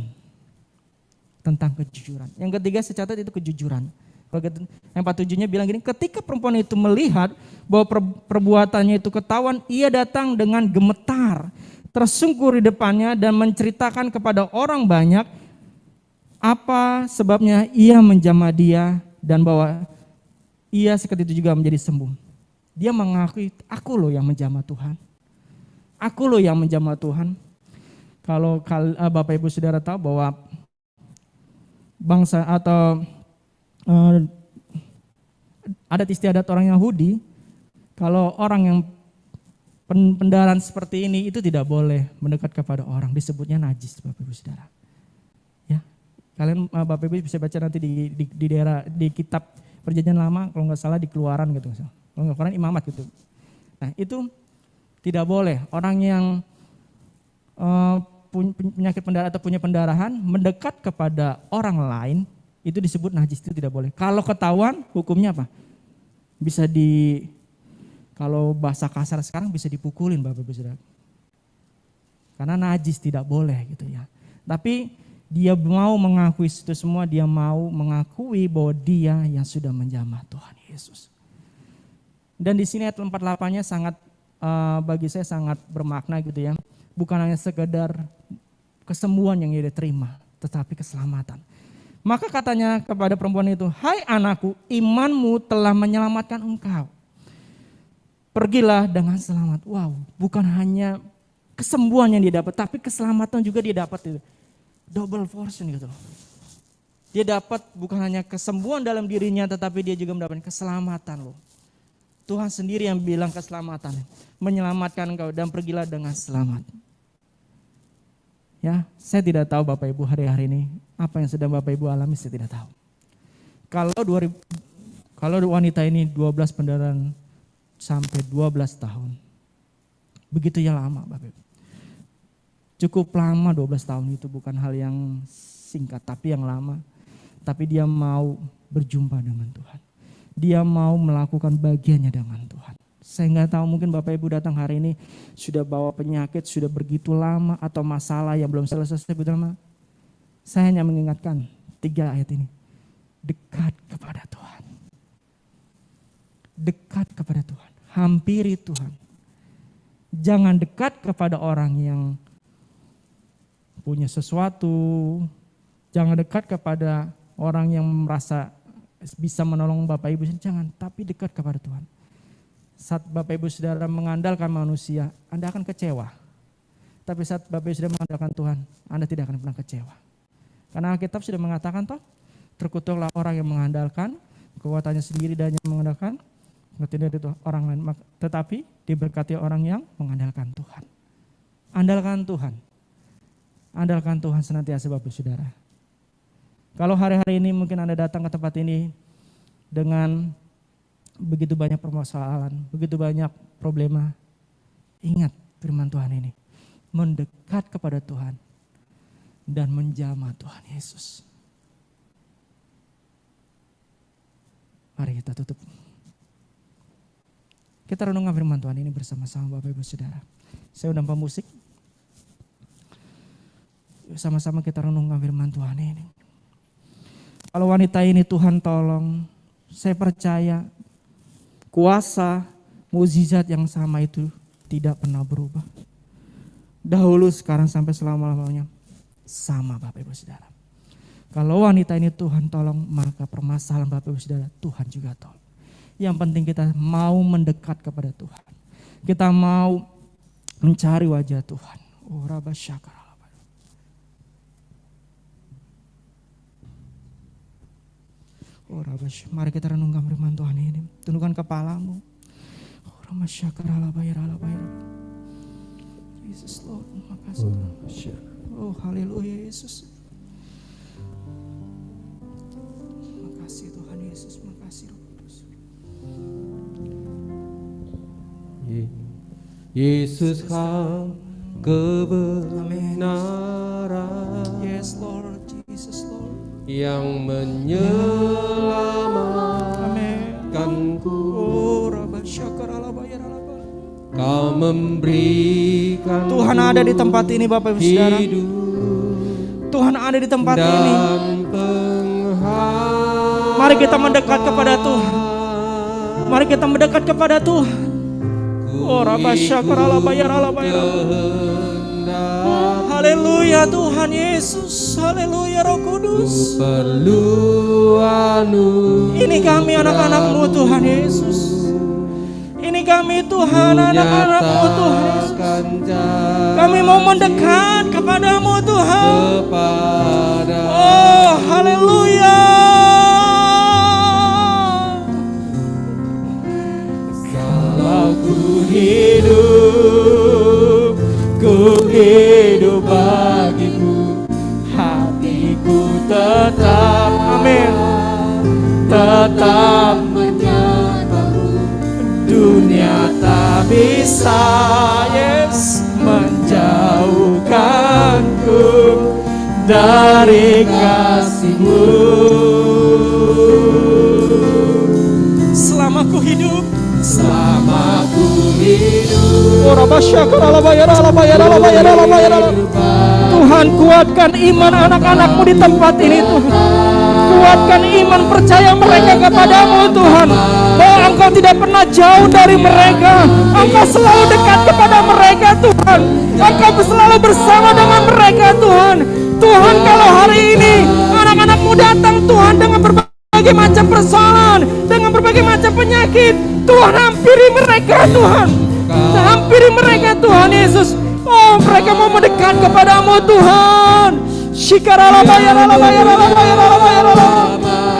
Tentang kejujuran. Yang ketiga saya catat itu kejujuran. Yang 47-nya bilang gini, ketika perempuan itu melihat bahwa perbuatannya itu ketahuan, ia datang dengan gemetar, tersungkur di depannya dan menceritakan kepada orang banyak apa sebabnya ia menjamah dia dan bahwa ia seketika itu juga menjadi sembuh. Dia mengakui, aku loh yang menjamah Tuhan. Aku loh yang menjamah Tuhan. Kalau Bapak Ibu Saudara tahu bahwa bangsa atau adat istiadat orang Yahudi, kalau orang yang pendaran seperti ini itu tidak boleh mendekat kepada orang, disebutnya najis Bapak Ibu Saudara. Ya, kalian Bapak Ibu bisa baca nanti di daerah di kitab Perjanjian Lama, kalau nggak salah di Keluaran gitu, kalau nggak Keluaran Imamat gitu. Nah itu tidak boleh orang yang penyakit pendarahan atau punya pendarahan mendekat kepada orang lain, itu disebut najis, itu tidak boleh. Kalau ketahuan hukumnya apa? Bisa kalau bahasa kasar sekarang bisa dipukulin Bapak Ibu Saudara. Karena najis tidak boleh gitu ya. Tapi dia mau mengakui itu semua, dia mau mengakui bahwa dia yang sudah menjamah Tuhan Yesus. Dan di sini ayat 48-nya sangat bagi saya sangat bermakna gitu ya. Bukan hanya sekedar kesembuhan yang dia terima, tetapi keselamatan. Maka katanya kepada perempuan itu, "Hai anakku, imanmu telah menyelamatkan engkau. Pergilah dengan selamat." Wow, bukan hanya kesembuhan yang dia dapat, tapi keselamatan juga dia dapat itu. Double portion gitu loh. Dia dapat bukan hanya kesembuhan dalam dirinya, tetapi dia juga mendapatkan keselamatan loh. Tuhan sendiri yang bilang keselamatan, menyelamatkan engkau dan pergilah dengan selamat. Ya, saya tidak tahu Bapak Ibu hari-hari ini apa yang sedang Bapak Ibu alami, saya tidak tahu. Kalau wanita ini 12 pendarahan sampai 12 tahun. Begitu ya lama Bapak Ibu. Cukup lama 12 tahun itu, bukan hal yang singkat tapi yang lama. Tapi dia mau berjumpa dengan Tuhan. Dia mau melakukan bagiannya dengan Tuhan. Saya nggak tahu, mungkin Bapak Ibu datang hari ini sudah bawa penyakit, sudah begitu lama atau masalah yang belum selesai. Saya hanya mengingatkan 3 ayat ini. Dekat kepada Tuhan. Dekat kepada Tuhan. Hampiri Tuhan. Jangan dekat kepada orang yang punya sesuatu. Jangan dekat kepada orang yang merasa bisa menolong Bapak Ibu. Jangan, tapi dekat kepada Tuhan. Saat Bapak Ibu Saudara mengandalkan manusia, Anda akan kecewa. Tapi saat Bapak Ibu Saudara mengandalkan Tuhan, Anda tidak akan pernah kecewa. Karena Alkitab sudah mengatakan toh, terkutuklah orang yang mengandalkan kekuatannya sendiri dan yang mengandalkan tidak itu orang lain. Tetapi diberkati orang yang mengandalkan Tuhan. Andalkan Tuhan. Andalkan Tuhan senantiasa Bapak Ibu Saudara. Kalau hari-hari ini mungkin Anda datang ke tempat ini dengan begitu banyak permasalahan, begitu banyak problema, ingat firman Tuhan ini, mendekat kepada Tuhan dan menjamah Tuhan Yesus. Mari kita tutup. Kita renungkan firman Tuhan ini bersama-sama Bapak Ibu Saudara. Saya undang pemusik. Sama-sama kita renungkan firman Tuhan ini. Kalau wanita ini Tuhan tolong, saya percaya kuasa, mukjizat yang sama itu tidak pernah berubah. Dahulu, sekarang, sampai selama-lamanya sama Bapak Ibu Saudara. Kalau wanita ini Tuhan tolong, maka permasalahan Bapak Ibu Saudara Tuhan juga tolong. Yang penting kita mau mendekat kepada Tuhan. Kita mau mencari wajah Tuhan. Oh, Rabba Syakar. Oh, Rabbash, mari kita renungkan firman Tuhan ini. Tundukkan kepalamu. Oh, Ramasyakar ala bayar ala bayar. Jesus Lord, makasih. Oh haleluya Yesus. Makasih Tuhan Yesus, makasih Roh Kudus. Yesus kebenaran Yes Lord, Jesus Lord. yang menyelamatkanku. Oh Rabba Syakar Alaba ya Rabba. Kau memberikan Tuhan ada di tempat ini Bapak Ibu Saudara. hidup Tuhan ada di tempat ini. dan pengharapan. Mari kita mendekat kepada Tuhan. Mari kita mendekat kepada Tuhan. Oh Rabba Syakar Alaba ya Rabba ya Rabba. Haleluya Tuhan Yesus. Haleluya Roh Kudus. Perlu Ini kami anak-anak-Mu Tuhan Yesus. Ini kami Tuhan anak-anak-Mu Tuhan Yesus. Kami mau mendekat kepada-Mu Tuhan. Oh haleluya. Kalau ku hidup bagimu, hatiku tetap, Amin. tetap menyembahmu. Dunia tak bisa, yes, menjauhkanku dari kasih-Mu. Selama ku hidup, Selama ku hidup, oh Rabba Syakar Alaba ya Rabba ya Rabba ya Rabba ya Rabba. Tuhan kuatkan iman anak-anak-Mu di tempat ini Tuhan. Kuatkan iman percaya mereka kepada-Mu Tuhan. Bahwa Engkau tidak pernah jauh dari mereka. Engkau selalu dekat kepada mereka Tuhan. Engkau selalu bersama dengan mereka Tuhan. Tuhan kalau hari ini anak-anak-Mu datang Tuhan dengan berbagai macam persoalan, dengan berbagai macam penyakit, Tuhan hampiri mereka Tuhan. Hampiri mereka Tuhan Yesus. Oh mereka mau mendekat kepada-Mu Tuhan.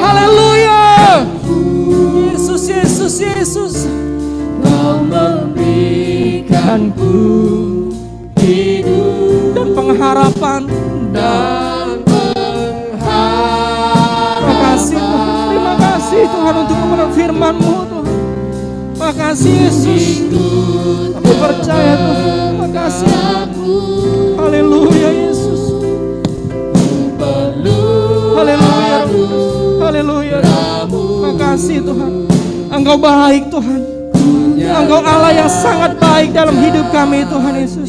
Haleluya. Yesus, Yesus, Yesus. Kau memberikanku hidup Dan pengharapan. dan Terima kasih Tuhan. Terima kasih Tuhan untuk kebenaran firman-Mu Tuhan. Makasih Yesus. Aku percaya Tuhan. Makasih. Haleluya Yesus. Haleluya. Haleluya. Makasih Tuhan. Engkau baik Tuhan. Engkau Allah yang sangat baik dalam hidup kami Tuhan Yesus.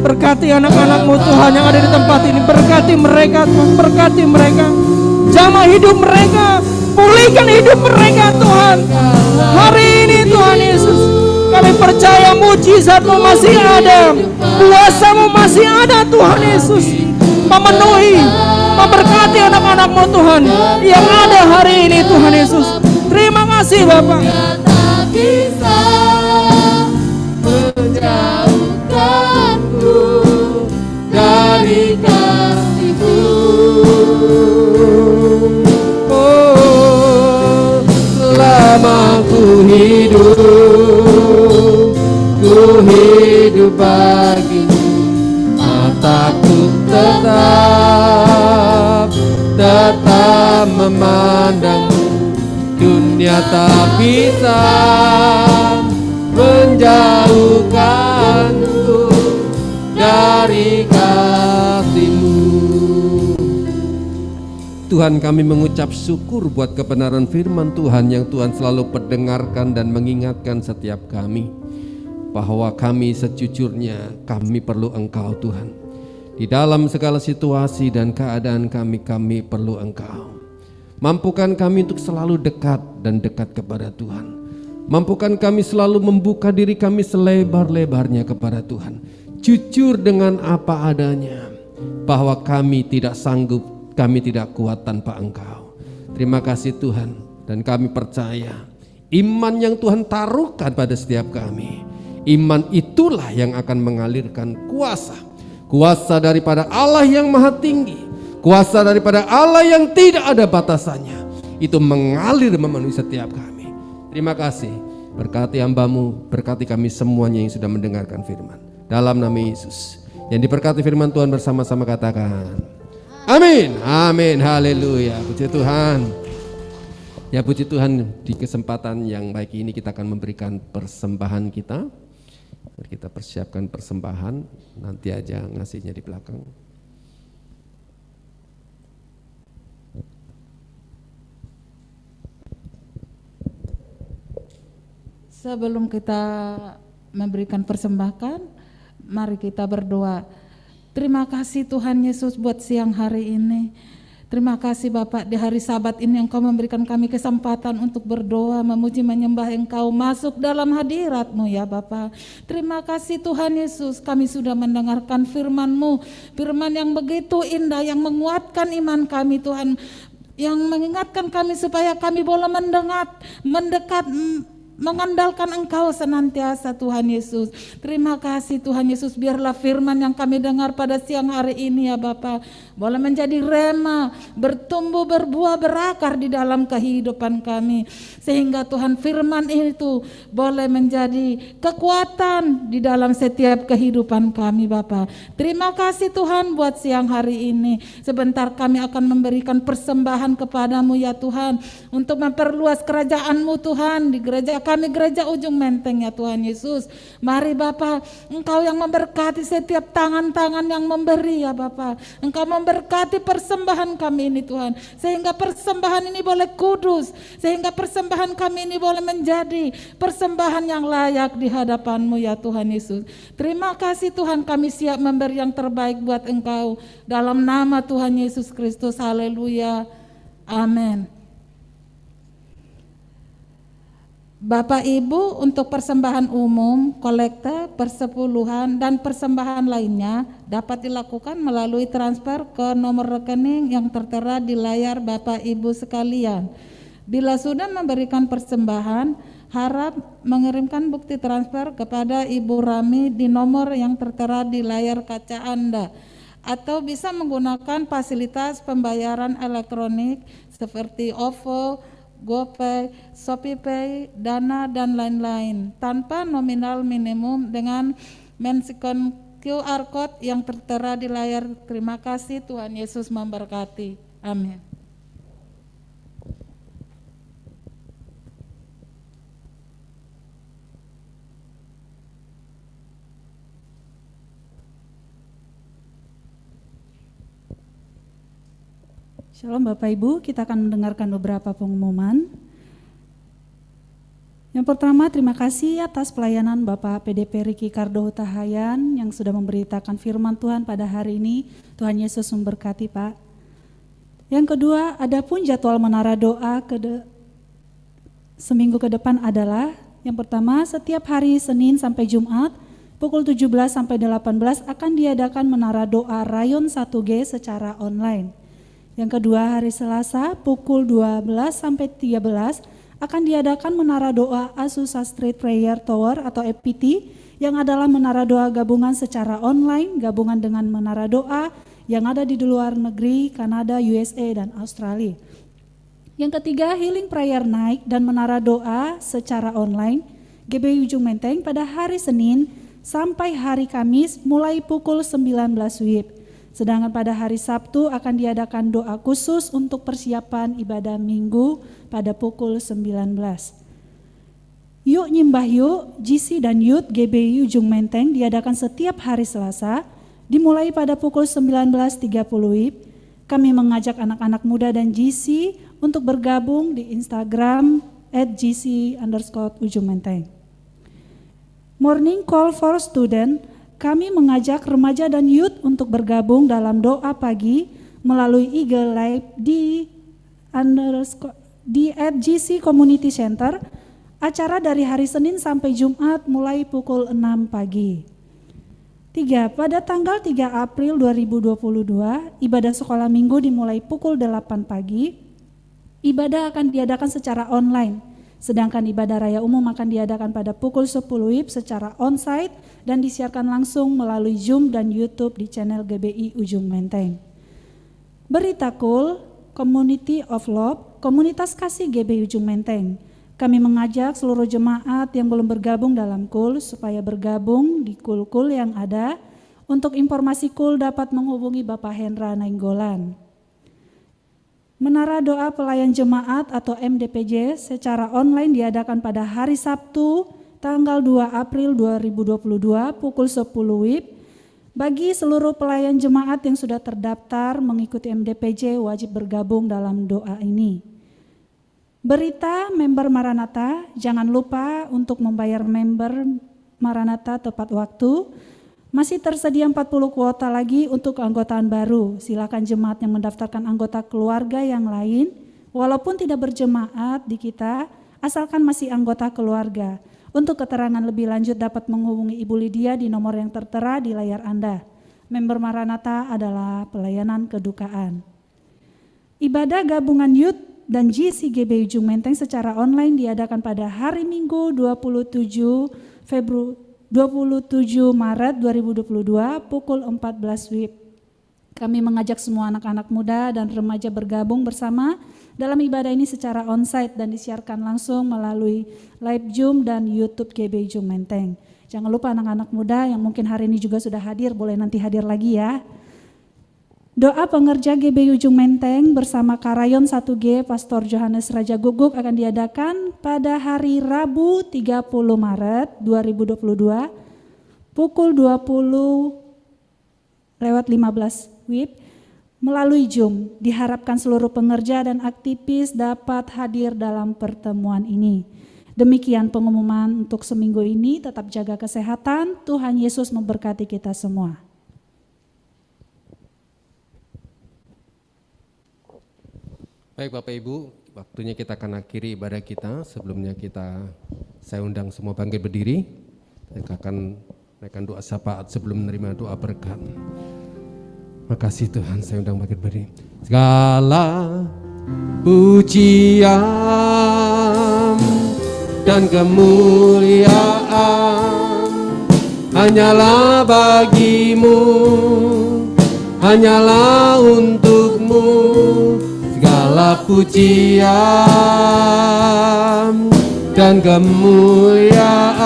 Berkati anak-anak-Mu Tuhan yang ada di tempat ini. Berkati mereka Tuhan. Berkati mereka. Jamah hidup mereka. Pulihkan hidup mereka Tuhan. Hari ini Tuhan Yesus, kami percaya mujizat-Mu masih ada. Kuasa-Mu masih ada Tuhan Yesus. Memenuhi, memberkati anak-anak-Mu Tuhan yang ada hari ini Tuhan Yesus. Terima kasih Bapak. Tak bisa menjauhkanku dari kasih-Mu. Oh, selama ku hidup bagimu, mataku tetap memandangmu. Dunia tak bisa menjauhkanku dari kasih-Mu. Tuhan, kami mengucap syukur buat kebenaran firman Tuhan yang Tuhan selalu pendengarkan dan mengingatkan setiap kami bahwa kami sejujurnya kami perlu Engkau Tuhan. Di dalam segala situasi dan keadaan kami perlu Engkau. Mampukan kami untuk selalu dekat dan dekat kepada Tuhan. Mampukan kami selalu membuka diri kami selebar-lebarnya kepada Tuhan. Jujur dengan apa adanya, bahwa kami tidak sanggup, kami tidak kuat tanpa Engkau. Terima kasih Tuhan, dan kami percaya iman yang Tuhan taruhkan pada setiap kami, iman itulah yang akan mengalirkan kuasa daripada Allah yang maha tinggi, kuasa daripada Allah yang tidak ada batasannya, itu mengalir memenuhi setiap kami. Terima kasih, berkati hamba-Mu, berkati kami semuanya yang sudah mendengarkan firman. dalam nama Yesus. Yang diberkati firman Tuhan bersama-sama katakan amin, amin, haleluya, puji Tuhan. Ya puji Tuhan, di kesempatan yang baik ini kita akan memberikan persembahan kita. Mari kita persiapkan persembahan, nanti aja ngasihnya di belakang. Sebelum kita memberikan persembahan, mari kita berdoa. Terima kasih Tuhan Yesus buat siang hari ini. Terima kasih Bapak, di hari Sabat ini Engkau memberikan kami kesempatan untuk berdoa, memuji, menyembah Engkau, masuk dalam hadirat-Mu ya Bapak. Terima kasih Tuhan Yesus, kami sudah mendengarkan firman-Mu, firman yang begitu indah, yang menguatkan iman kami Tuhan, yang mengingatkan kami supaya kami boleh mendekat, mengandalkan Engkau senantiasa Tuhan Yesus. Terima kasih Tuhan Yesus, biarlah firman yang kami dengar pada siang hari ini ya Bapa boleh menjadi rema, bertumbuh, berbuah, berakar di dalam kehidupan kami, sehingga Tuhan firman itu boleh menjadi kekuatan di dalam setiap kehidupan kami Bapa. Terima kasih Tuhan buat siang hari ini. Sebentar kami akan memberikan persembahan kepadamu ya Tuhan, untuk memperluas kerajaan-Mu Tuhan di gereja kami, gereja Ujung Menteng ya Tuhan Yesus. Mari Bapa, Engkau yang memberkati setiap tangan-tangan yang memberi ya Bapa. Engkau memberkati persembahan kami ini Tuhan, sehingga persembahan ini boleh kudus, sehingga persembahan kami ini boleh menjadi persembahan yang layak di hadapan-Mu ya Tuhan Yesus. Terima kasih Tuhan, kami siap memberi yang terbaik buat Engkau, dalam nama Tuhan Yesus Kristus. Haleluya, amin. Bapak Ibu, untuk persembahan umum, kolekte, persepuluhan, dan persembahan lainnya dapat dilakukan melalui transfer ke nomor rekening yang tertera di layar Bapak Ibu sekalian. Bila sudah memberikan persembahan, harap mengirimkan bukti transfer kepada Ibu Rami di nomor yang tertera di layar kaca Anda, atau bisa menggunakan fasilitas pembayaran elektronik seperti OVO, GoPay, ShopeePay, Dana, dan lain-lain tanpa nominal minimum dengan mensikon QR Code yang tertera di layar. Terima kasih, Tuhan Yesus memberkati. Amin. Shalom Bapak Ibu, kita akan mendengarkan beberapa pengumuman. Yang pertama, terima kasih atas pelayanan Bapak PDP Riki Kardo Hutahayan yang sudah memberitakan firman Tuhan pada hari ini. Tuhan Yesus memberkati Pak. Yang kedua, adapun jadwal menara doa seminggu ke depan adalah, yang pertama, setiap hari Senin sampai Jumat pukul 17 sampai 18 akan diadakan menara doa Rayon 1G secara online. Yang kedua, hari Selasa pukul 12 sampai 13 akan diadakan menara doa Azusa Street Prayer Tower atau FPT, yang adalah menara doa gabungan secara online, gabungan dengan menara doa yang ada di luar negeri, Kanada, USA, dan Australia. Yang ketiga, Healing Prayer Night dan menara doa secara online, GBI Ujung Menteng pada hari Senin sampai hari Kamis mulai pukul 19 WIB. Sedangkan pada hari Sabtu akan diadakan doa khusus untuk persiapan ibadah minggu pada pukul 19. Yuk Nyimbah Yuk, GC dan Youth GBI Ujung Menteng diadakan setiap hari Selasa, dimulai pada pukul 19.30 WIB. Kami mengajak anak-anak muda dan GC untuk bergabung di Instagram @GC_Ujung Menteng. Morning Call for Student, kami mengajak remaja dan youth untuk bergabung dalam doa pagi melalui Eagle Live di @GC Community Center. Acara dari hari Senin sampai Jumat mulai pukul 6 pagi. 3. Pada tanggal 3 April 2022, ibadah sekolah minggu dimulai pukul 8 pagi. Ibadah akan diadakan secara online. Sedangkan ibadah raya umum akan diadakan pada pukul 10 WIB secara onsite dan disiarkan langsung melalui Zoom dan YouTube di channel GBI Ujung Menteng. Berita Cool, Community of Love, Komunitas Kasih GBI Ujung Menteng. Kami mengajak seluruh jemaat yang belum bergabung dalam KUL supaya bergabung di KUL-KUL yang ada. Untuk informasi KUL dapat menghubungi Bapak Hendra Nainggolan. Menara doa pelayan jemaat atau MDPJ secara online diadakan pada hari Sabtu tanggal 2 April 2022 pukul 10 WIB. Bagi seluruh pelayan jemaat yang sudah terdaftar mengikuti MDPJ wajib bergabung dalam doa ini. Berita member Maranatha, jangan lupa untuk membayar member Maranatha tepat waktu. Masih tersedia 40 kuota lagi untuk keanggotaan baru. Silakan jemaat yang mendaftarkan anggota keluarga yang lain, walaupun tidak berjemaat di kita, asalkan masih anggota keluarga. Untuk keterangan lebih lanjut dapat menghubungi Ibu Lydia di nomor yang tertera di layar Anda. Member Maranatha adalah pelayanan kedukaan. Ibadah gabungan Youth dan GCGB Ujung Menteng secara online diadakan pada hari Minggu 27 Maret 2022 pukul 14 WIB. Kami mengajak semua anak-anak muda dan remaja bergabung bersama dalam ibadah ini secara onsite dan disiarkan langsung melalui live Zoom dan YouTube GB Ujung Menteng. Jangan lupa anak-anak muda yang mungkin hari ini juga sudah hadir, boleh nanti hadir lagi ya. Doa pengerja GB Ujung Menteng bersama Karayon 1G Pastor Johannes Raja Guguk akan diadakan pada hari Rabu 30 Maret 2022 pukul 20:15 WIB melalui Zoom. Diharapkan seluruh pengerja dan aktivis dapat hadir dalam pertemuan ini. Demikian pengumuman untuk seminggu ini, tetap jaga kesehatan, Tuhan Yesus memberkati kita semua. Baik Bapak Ibu, waktunya kita akan akhiri ibadah kita. Sebelumnya saya undang semua bangkit berdiri. Kita akan naikkan doa syafaat sebelum menerima doa berkat. Makasih Tuhan, saya undang bangkit berdiri. Segala pujian dan kemuliaan hanyalah bagimu, hanyalah untukmu. Segala pujian dan kemuliaan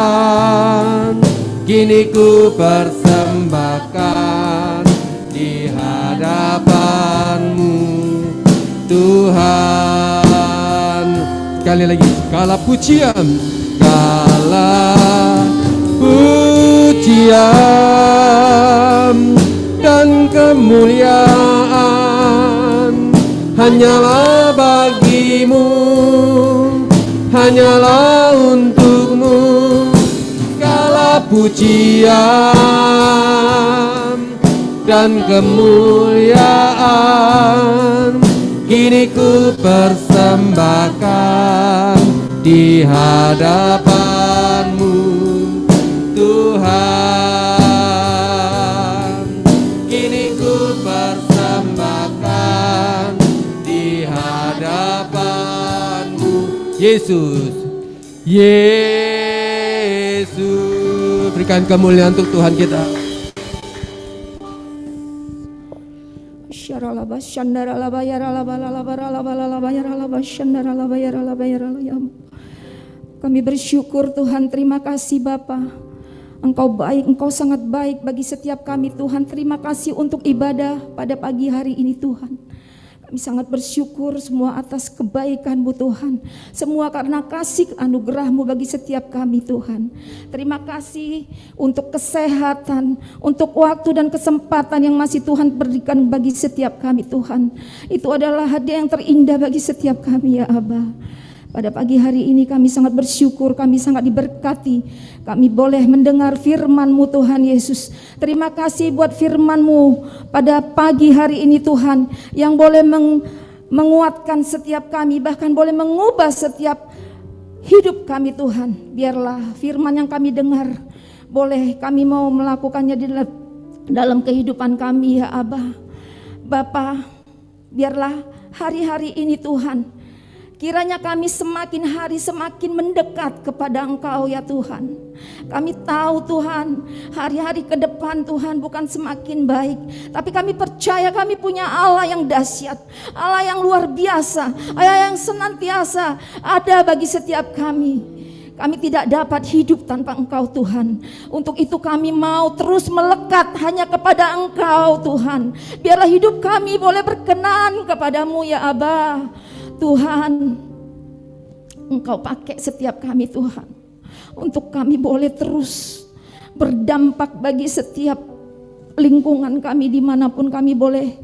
kini ku persembahkan di hadapan-Mu Tuhan. Sekali lagi, segala pujian dan kemuliaan hanyalah bagimu, hanyalah untukmu. Segala pujian dan kemuliaan kini ku persembahkan di hadapan-Mu Tuhan. Kini ku persembahkan di hadapan-Mu Yesus. Yesus, berikan kemuliaan untuk Tuhan kita. Kami bersyukur Tuhan, terima kasih Bapa. Engkau baik, Engkau sangat baik bagi setiap kami Tuhan. Terima kasih untuk ibadah pada pagi hari ini Tuhan. Kami sangat bersyukur semua atas kebaikan-Mu Tuhan. Semua karena kasih anugerah-Mu bagi setiap kami Tuhan. Terima kasih untuk kesehatan, untuk waktu dan kesempatan yang masih Tuhan berikan bagi setiap kami Tuhan. Itu adalah hadiah yang terindah bagi setiap kami ya Aba. Pada pagi hari ini kami sangat bersyukur, kami sangat diberkati. Kami boleh mendengar firman-Mu Tuhan Yesus. Terima kasih buat firman-Mu pada pagi hari ini Tuhan, yang boleh menguatkan setiap kami, bahkan boleh mengubah setiap hidup kami Tuhan. Biarlah firman yang kami dengar, boleh kami mau melakukannya di dalam kehidupan kami ya Abah. Bapa, biarlah hari-hari ini Tuhan, Kiranya kami semakin hari semakin mendekat kepada Engkau ya Tuhan. Kami tahu Tuhan, hari-hari ke depan Tuhan bukan semakin baik, tapi kami percaya kami punya Allah yang dahsyat, Allah yang luar biasa, Allah yang senantiasa ada bagi setiap kami. Kami tidak dapat hidup tanpa Engkau Tuhan. Untuk itu kami mau terus melekat hanya kepada Engkau Tuhan. Biarlah hidup kami boleh berkenan kepadamu ya Aba. Tuhan, Engkau pakai setiap kami Tuhan, untuk kami boleh terus berdampak bagi setiap lingkungan kami dimanapun kami boleh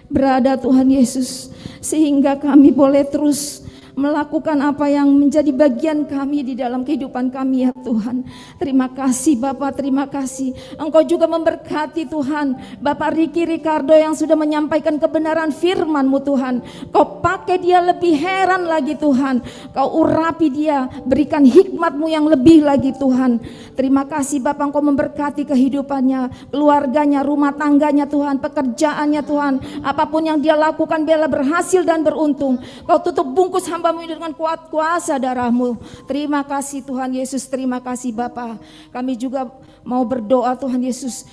berada Tuhan Yesus. Sehingga kami boleh terus melakukan apa yang menjadi bagian kami di dalam kehidupan kami ya Tuhan. Terima kasih Bapak, terima kasih. Engkau juga memberkati Tuhan Bapak Riki Ricardo yang sudah menyampaikan kebenaran firman-Mu Tuhan. Kau pakai dia lebih heran lagi Tuhan. Kau urapi dia, berikan hikmat-Mu yang lebih lagi Tuhan. Terima kasih Bapak, Engkau memberkati kehidupannya, keluarganya, rumah tangganya Tuhan, pekerjaannya Tuhan. Apapun yang dia lakukan biarlah berhasil dan beruntung. Kau tutup bungkus hamba dengan kuat kuasa darah-Mu. Terima kasih Tuhan Yesus, terima kasih Bapa. Kami juga mau berdoa Tuhan Yesus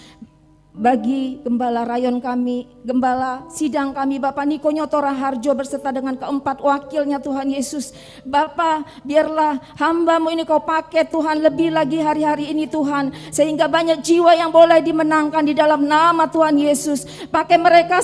bagi gembala rayon kami, gembala sidang kami Bapak Niko Nyoto Raharjo beserta dengan keempat wakilnya Tuhan Yesus. Bapa, biarlah hamba-Mu ini Kau pakai Tuhan lebih lagi hari-hari ini Tuhan, sehingga banyak jiwa yang boleh dimenangkan di dalam nama Tuhan Yesus. Pakai mereka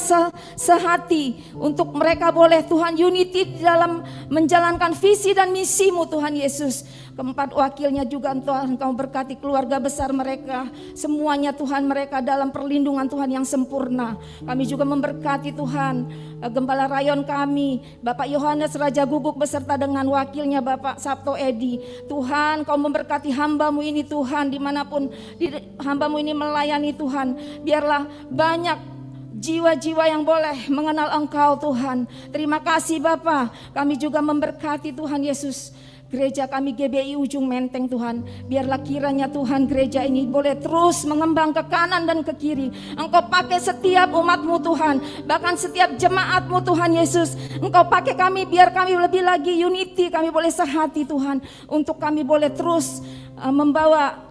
sehati untuk mereka boleh Tuhan unity di dalam menjalankan visi dan misi-Mu Tuhan Yesus. Keempat wakilnya juga Tuhan Engkau berkati keluarga besar mereka, semuanya Tuhan mereka dalam perlindungan Tuhan yang sempurna. Kami juga memberkati Tuhan gembala rayon kami Bapak Yohanes Raja Guguk beserta dengan wakilnya Bapak Sabto Edi. Tuhan Kau memberkati hamba-Mu ini Tuhan, dimanapun hamba-Mu ini melayani Tuhan, biarlah banyak jiwa-jiwa yang boleh mengenal Engkau Tuhan. Terima kasih Bapa. Kami juga memberkati Tuhan Yesus gereja kami GBI Ujung Menteng Tuhan. Biarlah kiranya Tuhan gereja ini boleh terus mengembang ke kanan dan ke kiri. Engkau pakai setiap umat-Mu Tuhan, bahkan setiap jemaat-Mu Tuhan Yesus. Engkau pakai kami biar kami lebih lagi unity, kami boleh sehati Tuhan, untuk kami boleh terus membawa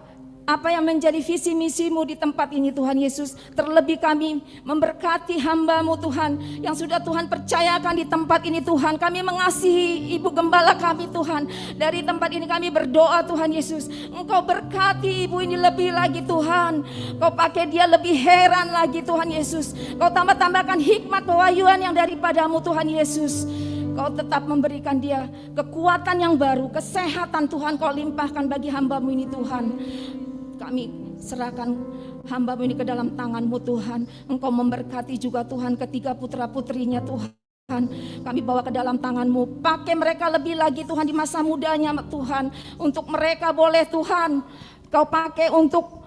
apa yang menjadi visi misi-Mu di tempat ini Tuhan Yesus. Terlebih kami memberkati hamba-Mu Tuhan yang sudah Tuhan percayakan di tempat ini Tuhan. Kami mengasihi Ibu Gembala kami Tuhan. Dari tempat ini kami berdoa Tuhan Yesus, Engkau berkati Ibu ini lebih lagi Tuhan. Kau pakai dia lebih heran lagi Tuhan Yesus. Kau tambah-tambahkan hikmat pewahyuan yang daripada-Mu Tuhan Yesus. Kau tetap memberikan dia kekuatan yang baru, kesehatan Tuhan Kau limpahkan bagi hamba-Mu ini Tuhan. Kami serahkan hamba-Mu ini ke dalam tangan-Mu Tuhan. Engkau memberkati juga Tuhan ketiga putra-putrinya Tuhan. Kami bawa ke dalam tangan-Mu. Pakai mereka lebih lagi Tuhan di masa mudanya Tuhan. Untuk mereka boleh Tuhan Kau pakai untuk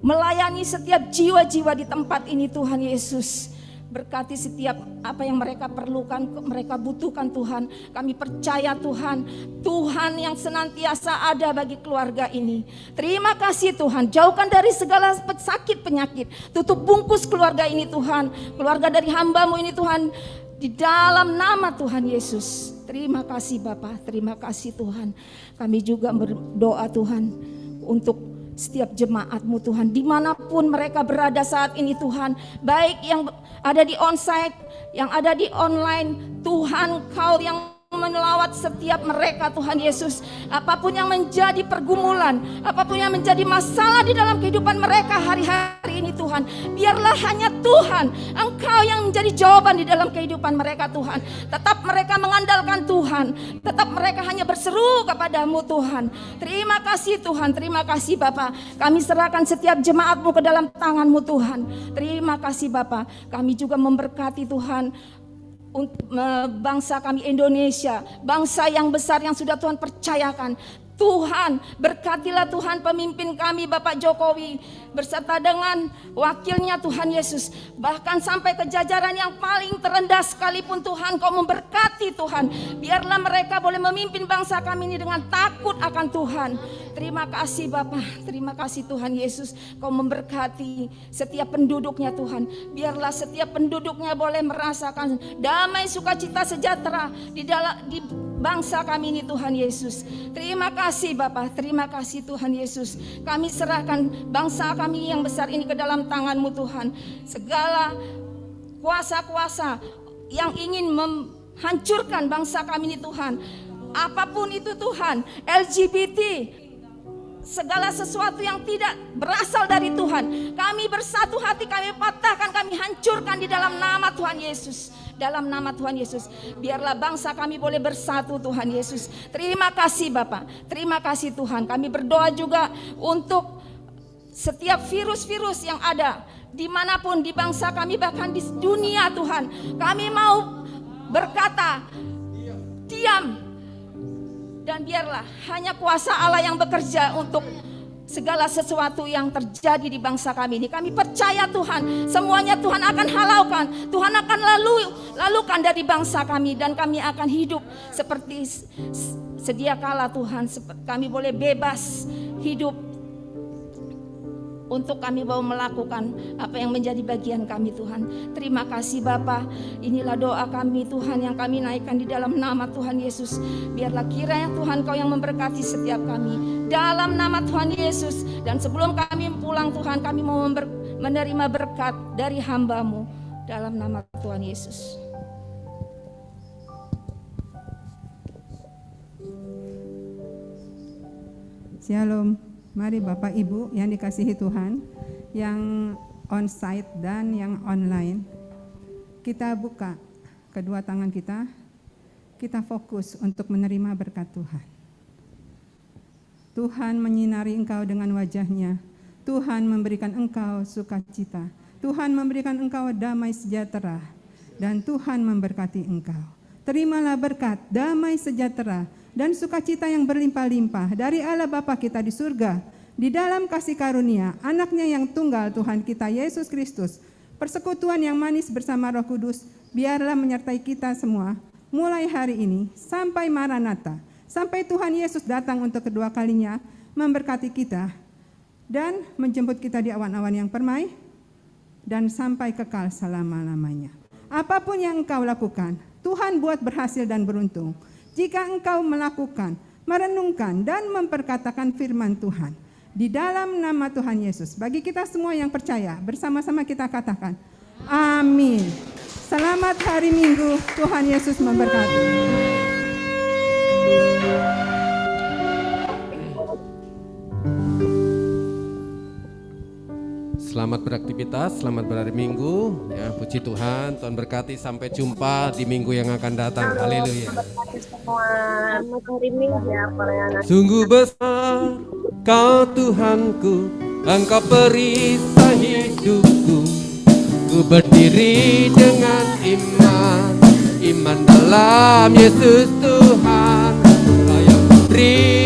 melayani setiap jiwa-jiwa di tempat ini Tuhan Yesus. Berkati setiap apa yang mereka perlukan, mereka butuhkan Tuhan. Kami percaya Tuhan, Tuhan yang senantiasa ada bagi keluarga ini. Terima kasih Tuhan, jauhkan dari segala sakit penyakit. Tutup bungkus keluarga ini Tuhan, keluarga dari hamba-Mu ini Tuhan, di dalam nama Tuhan Yesus. Terima kasih Bapa, terima kasih Tuhan. Kami juga berdoa Tuhan untuk setiap jemaat-Mu Tuhan, dimanapun mereka berada saat ini Tuhan, baik yang ada di onsite, yang ada di online, Tuhan Kau yang melawat setiap mereka Tuhan Yesus. Apapun yang menjadi pergumulan, apapun yang menjadi masalah di dalam kehidupan mereka hari-hari ini Tuhan, biarlah hanya Tuhan Engkau yang menjadi jawaban di dalam kehidupan mereka Tuhan. Tetap mereka mengandalkan Tuhan, tetap mereka hanya berseru kepada-Mu Tuhan. Terima kasih Tuhan, terima kasih Bapa. Kami serahkan setiap jemaat-Mu ke dalam tangan-Mu Tuhan. Terima kasih Bapa. Kami juga memberkati Tuhan untuk bangsa kami Indonesia, bangsa yang besar yang sudah Tuhan percayakan. Tuhan, berkatilah Tuhan pemimpin kami Bapak Jokowi beserta dengan wakilnya Tuhan Yesus, bahkan sampai ke jajaran yang paling terendah sekalipun Tuhan Kau memberkati Tuhan. Biarlah mereka boleh memimpin bangsa kami ini dengan takut akan Tuhan. Terima kasih Bapak, terima kasih Tuhan Yesus. Kau memberkati setiap penduduknya Tuhan. Biarlah setiap penduduknya boleh merasakan damai, sukacita, sejahtera di bangsa kami ini Tuhan Yesus. Terima kasih Bapa, terima kasih Tuhan Yesus. Kami serahkan bangsa kami yang besar ini ke dalam tangan-Mu Tuhan. Segala kuasa-kuasa yang ingin menghancurkan bangsa kami ini Tuhan, apapun itu Tuhan, LGBT, segala sesuatu yang tidak berasal dari Tuhan, kami bersatu hati, kami patahkan, kami hancurkan di dalam nama Tuhan Yesus. Dalam nama Tuhan Yesus, biarlah bangsa kami boleh bersatu Tuhan Yesus. Terima kasih Bapak, terima kasih Tuhan. Kami berdoa juga untuk setiap virus-virus yang ada dimanapun di bangsa kami, bahkan di dunia Tuhan. Kami mau berkata, diam, dan biarlah hanya kuasa Allah yang bekerja untuk segala sesuatu yang terjadi di bangsa kami ini. Kami percaya Tuhan, semuanya Tuhan akan halaukan, Tuhan akan lalukan dari bangsa kami, dan kami akan hidup seperti sedia kala Tuhan. Kami boleh bebas hidup untuk kami mau melakukan apa yang menjadi bagian kami Tuhan. Terima kasih Bapa. Inilah doa kami Tuhan yang kami naikkan di dalam nama Tuhan Yesus. Biarlah kiranya Tuhan Kau yang memberkati setiap kami dalam nama Tuhan Yesus. Dan sebelum kami pulang Tuhan, kami mau menerima berkat dari hamba-Mu dalam nama Tuhan Yesus. Shalom. Mari Bapak Ibu yang dikasihi Tuhan, yang on-site dan yang online, kita buka kedua tangan kita fokus untuk menerima berkat Tuhan. Tuhan menyinari engkau dengan wajah-Nya, Tuhan memberikan engkau sukacita, Tuhan memberikan engkau damai sejahtera, dan Tuhan memberkati engkau. Terimalah berkat, damai sejahtera, dan sukacita yang berlimpah-limpah dari Allah Bapa kita di surga, di dalam kasih karunia anaknya yang tunggal Tuhan kita Yesus Kristus, persekutuan yang manis bersama Roh Kudus, biarlah menyertai kita semua, mulai hari ini sampai Maranatha, sampai Tuhan Yesus datang untuk kedua kalinya, memberkati kita, dan menjemput kita di awan-awan yang permai, dan sampai kekal selama-lamanya. Apapun yang engkau lakukan, Tuhan buat berhasil dan beruntung. Jika engkau melakukan, merenungkan, dan memperkatakan firman Tuhan, di dalam nama Tuhan Yesus, bagi kita semua yang percaya, bersama-sama kita katakan, amin. Selamat hari Minggu, Tuhan Yesus memberkati. Selamat beraktivitas, selamat berhari Minggu. Ya, puji Tuhan, Tuhan berkati. Sampai jumpa di minggu yang akan datang. Haleluya. Selamat hari Minggu ya para anak. Sungguh besar Kau Tuhanku, Engkau perisai hidupku. Ku berdiri dengan iman dalam Yesus Tuhan. Kau yang beri